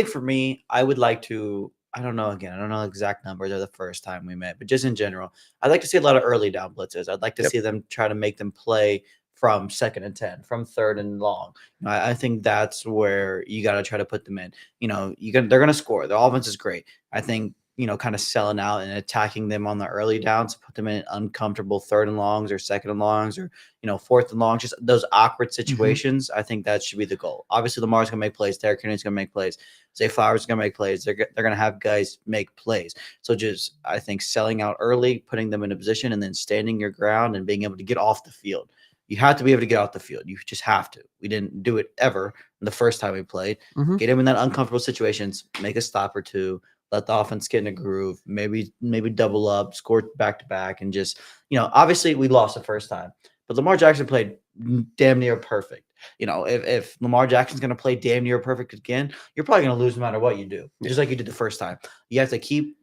for me, I would like to, I don't know the exact numbers of the first time we met, but just in general, I'd like to see a lot of early down blitzes. I'd like to see them try to make them play from 2nd and 10, from 3rd and long. I think that's where you got to try to put them in. They're going to score. The offense is great. I think, kind of selling out and attacking them on the early downs, put them in uncomfortable 3rd and longs or 2nd and longs or, 4th and longs, just those awkward situations. I think that should be the goal. Obviously, Lamar's going to make plays. Derrick Henry's going to make plays. Zay Flowers is going to make plays. They're going to have guys make plays. So just, I think, selling out early, putting them in a position, and then standing your ground and being able to get off the field. You have to be able to get off the field. You just have to. We didn't do it ever the first time we played. Get him in that uncomfortable situations, make a stop or two, let the offense get in a groove, maybe double up, score back-to-back, and just, obviously we lost the first time. But Lamar Jackson played damn near perfect. If Lamar Jackson's going to play damn near perfect again, you're probably going to lose no matter what you do, just like you did the first time. You have to keep,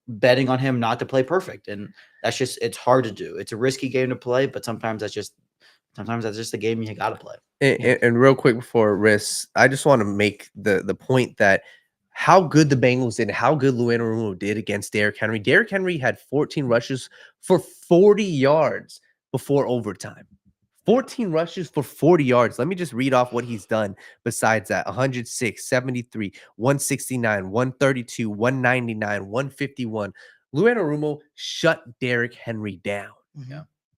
betting on him not to play perfect. And that's just, it's hard to do. It's a risky game to play, but sometimes that's just the game you got to play. And real quick before Riss, I just want to make the point that how good the Bengals did, how good Lou Anarumo did against Derrick Henry. Derrick Henry had 14 rushes for 40 yards before overtime. 14 rushes for 40 yards. Let me just read off what he's done besides that. 106, 73, 169, 132, 199, 151. Lou Anarumo shut Derrick Henry down.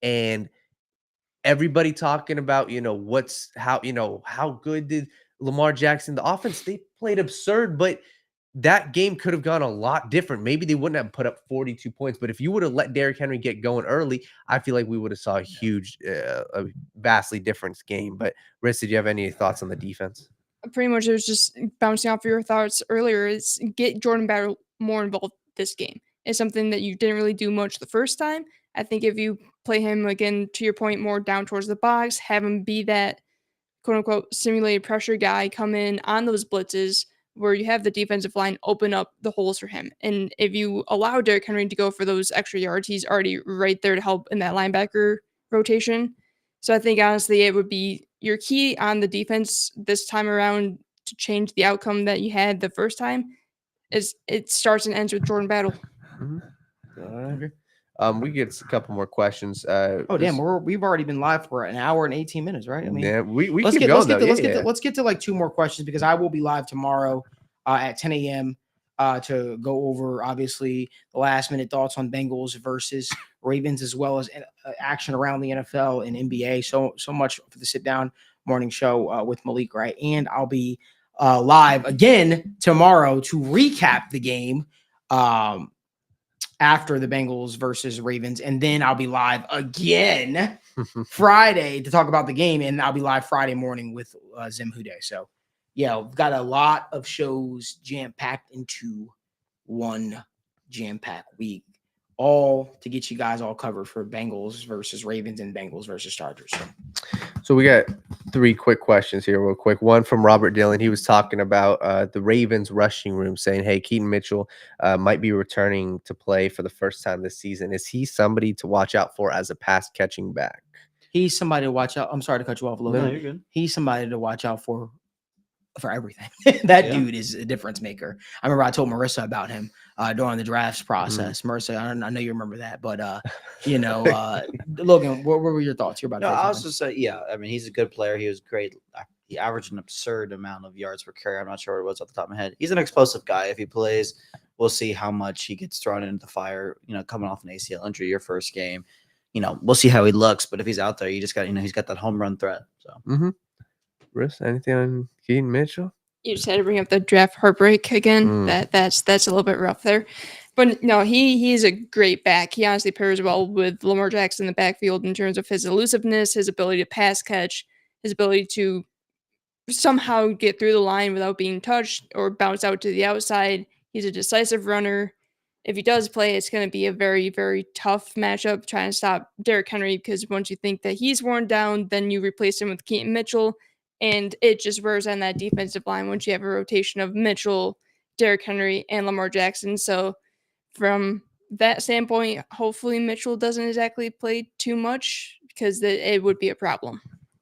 And everybody talking about, how good did Lamar Jackson, the offense, they played absurd, but that game could have gone a lot different. Maybe they wouldn't have put up 42 points, but if you would have let Derrick Henry get going early, I feel like we would have saw a huge, a vastly different game. But Riss, did you have any thoughts on the defense? Pretty much, it was just bouncing off your thoughts earlier. Is get Jordan Battle more involved this game. It's something that you didn't really do much the first time. I think if you play him, again, to your point, more down towards the box, have him be that quote-unquote simulated pressure guy, come in on those blitzes where you have the defensive line open up the holes for him. And if you allow Derrick Henry to go for those extra yards, he's already right there to help in that linebacker rotation. So I think, honestly, it would be your key on the defense this time around to change the outcome that you had the first time is it starts and ends with Jordan Battle. We get a couple more questions. We've already been live for an hour and 18 minutes, right? I mean, yeah, we let's keep get going. Let's get to like 2 more questions, because I will be live tomorrow at 10 a.m. To go over obviously the last minute thoughts on Bengals versus Ravens, as well as action around the NFL and NBA. So much for the sit down morning show with Malik, right? And I'll be live again tomorrow to recap the game. After the Bengals versus Ravens, and then I'll be live again Friday to talk about the game, and I'll be live Friday morning with Zim Hude. So, yeah, we've got a lot of shows jam-packed into one jam-packed week, all to get you guys all covered for Bengals versus Ravens and Bengals versus Chargers. So we got 3 quick questions here real quick. One from Robert Dillon. He was talking about the Ravens rushing room, saying, hey, Keaton Mitchell might be returning to play for the first time this season. Is he somebody to watch out for as a pass catching back? He's somebody to watch out. I'm sorry to cut you off a little bit. You're good. He's somebody to watch out for for everything. That Yeah. dude is a difference maker. I remember I told Marissa about him during the drafts process. Marissa, I know you remember that, but Logan, what were your thoughts? You're about to No, say I something. also say, yeah. I mean, he's a good player. He was great. He averaged an absurd amount of yards per carry. I'm not sure what it was off the top of my head. He's an explosive guy. If he plays, we'll see how much he gets thrown into the fire. Coming off an ACL injury, your first game. We'll see how he looks. But if he's out there, you just got, he's got that home run threat. So, Riss, anything on Keaton Mitchell? You just had to bring up the draft heartbreak again. That's a little bit rough there. But no, he's a great back. He honestly pairs well with Lamar Jackson in the backfield in terms of his elusiveness, his ability to pass catch, his ability to somehow get through the line without being touched or bounce out to the outside. He's a decisive runner. If he does play, it's going to be a very, very tough matchup trying to stop Derrick Henry, because once you think that he's worn down, then you replace him with Keaton Mitchell, and it just wears on that defensive line once you have a rotation of Mitchell, Derrick Henry, and Lamar Jackson. So from that standpoint, hopefully Mitchell doesn't exactly play too much, because it would be a problem.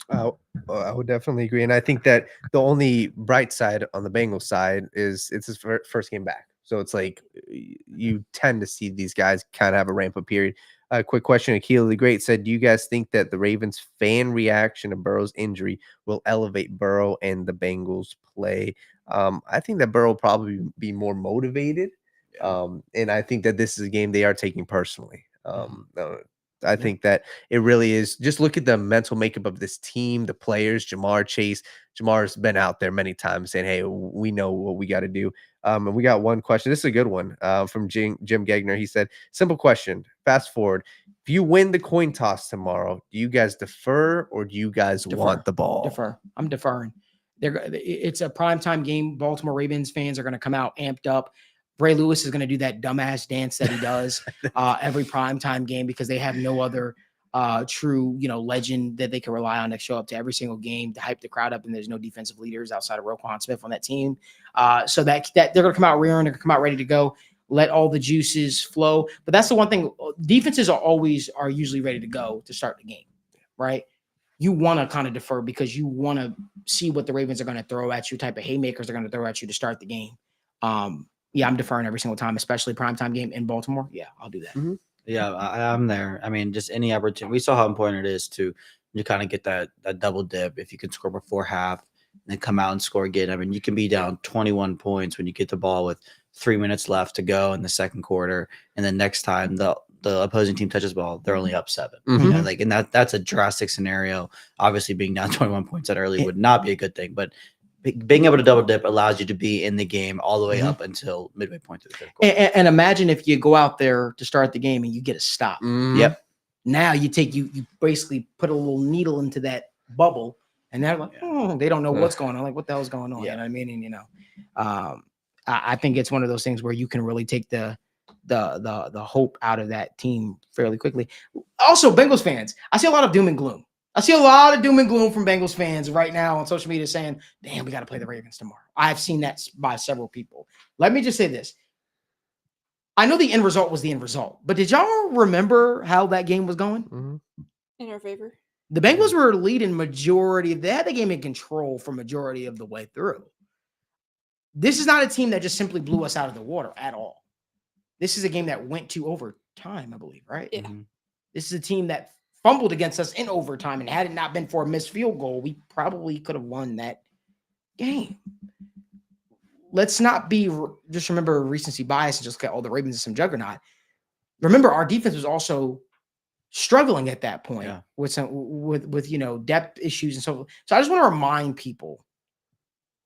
I would definitely agree. And I think that the only bright side on the Bengals side is it's his first game back. So it's like you tend to see these guys kind of have a ramp up period. A quick question. Akil the Great said, do you guys think that the Ravens fan reaction to Burrow's injury will elevate Burrow and the Bengals play? I think that Burrow will probably be more motivated. And I think that this is a game they are taking personally. I think that it really is. Just look at the mental makeup of this team, the players, Jamar Chase. Jamar's been out there many times saying, hey, we know what we got to do. And we got one question. This is a good one from Jim Gegner. He said, simple question. Fast forward. If you win the coin toss tomorrow, do you guys defer or do you guys want the ball? Defer. I'm deferring. It's a primetime game. Baltimore Ravens fans are going to come out amped up. Ray Lewis is going to do that dumbass dance that he does every primetime game, because they have no other true, legend that they can rely on to show up to every single game to hype the crowd up. And there's no defensive leaders outside of Roquan Smith on that team. So that they're going to come out rearing, they're going to come out ready to go, let all the juices flow. But that's the one thing. Defenses are usually ready to go to start the game, right? You want to kind of defer because you want to see what the Ravens are going to throw at you, type of haymakers they're going to throw at you to start the game. Yeah, I'm deferring every single time, especially primetime game in Baltimore. Yeah, I'll do that. Yeah, I'm there. I mean, just any opportunity. We saw how important it is to kind of get that double dip. If you can score before half and then come out and score again. I mean, you can be down 21 points when you get the ball with 3 minutes left to go in the second quarter, and then next time the opposing team touches the ball, they're only up 7. And that's a drastic scenario. Obviously, being down 21 points that early would not be a good thing, but being able to double dip allows you to be in the game all the way up until midway point through the third quarter. And imagine if you go out there to start the game and you get a stop. Yep. Now you basically put a little needle into that bubble, and they're like, they don't know what's going on. Like, what the hell's going on? Yeah. You know what I mean? And I think it's one of those things where you can really take the hope out of that team fairly quickly. Also, Bengals fans, I see a lot of doom and gloom. I see a lot of doom and gloom from Bengals fans right now on social media saying, damn, we got to play the Ravens tomorrow. I've seen that by several people. Let me just say this. I know the end result was the end result, but did y'all remember how that game was going? In our favor. The Bengals were leading majority. They had the game in control for majority of the way through. This is not a team that just simply blew us out of the water at all. This is a game that went to overtime, I believe, right? Yeah. This is a team that fumbled against us in overtime, and had it not been for a missed field goal, we probably could have won that game. Let's not just remember recency bias and just get all the Ravens some juggernaut. Remember, our defense was also struggling at that point with some with depth issues and so. So I just want to remind people,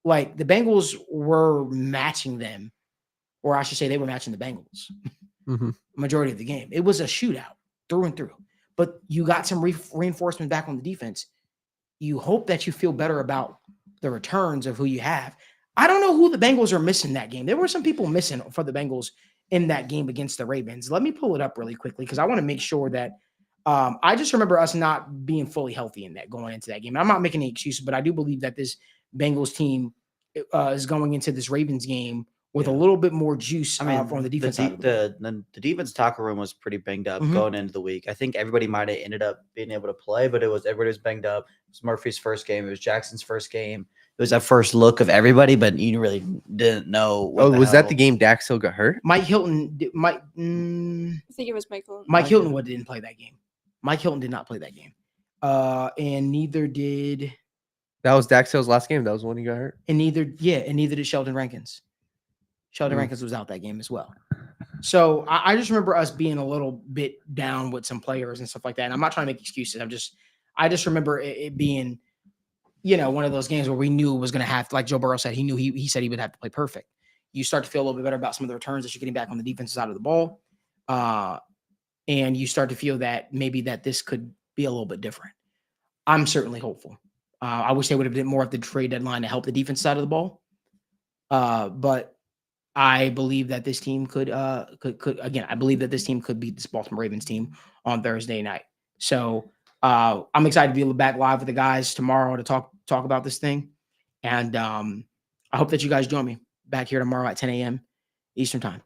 like, the Bengals were matching them, or I should say, they were matching the Bengals majority of the game. It was a shootout through and through. But you got some reinforcement back on the defense. You hope that you feel better about the returns of who you have. I don't know who the Bengals are missing that game. There were some people missing for the Bengals in that game against the Ravens. Let me pull it up really quickly, because I want to make sure that I just remember us not being fully healthy in that going into that game. I'm not making any excuses, but I do believe that this Bengals team is going into this Ravens game with a little bit more juice on the defense side. The defense tackle room was pretty banged up going into the week. I think everybody might have ended up being able to play, but everybody was banged up. It was Murphy's first game. It was Jackson's first game. was that first look of everybody, but you really didn't know. What Was that the hell- game Dak still got hurt? Mike Hilton, I think it was Michael. Mike Hilton didn't play that game. Mike Hilton did not play that game. And neither did That was Dak Hill's last game. That was when he got hurt. and neither did Sheldon Rankins. Sheldon Rankins was out that game as well. So I just remember us being a little bit down with some players and stuff like that. And I'm not trying to make excuses. I just remember it being, one of those games where we knew it was going to have, like Joe Burrow said, he knew he said he would have to play perfect. You start to feel a little bit better about some of the returns that you're getting back on the defensive side of the ball. And you start to feel that maybe that this could be a little bit different. I'm certainly hopeful. I wish they would have done more at the trade deadline to help the defense side of the ball. But I believe that this team could again, I believe that this team could beat this Baltimore Ravens team on Thursday night. So I'm excited to be back live with the guys tomorrow to talk about this thing. And I hope that you guys join me back here tomorrow at 10 a.m. Eastern time.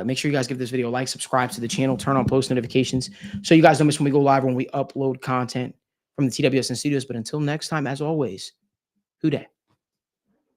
Make sure you guys give this video a like, subscribe to the channel, turn on post notifications so you guys don't miss when we go live, when we upload content from the TWSN studios. But until next time, as always, who dat?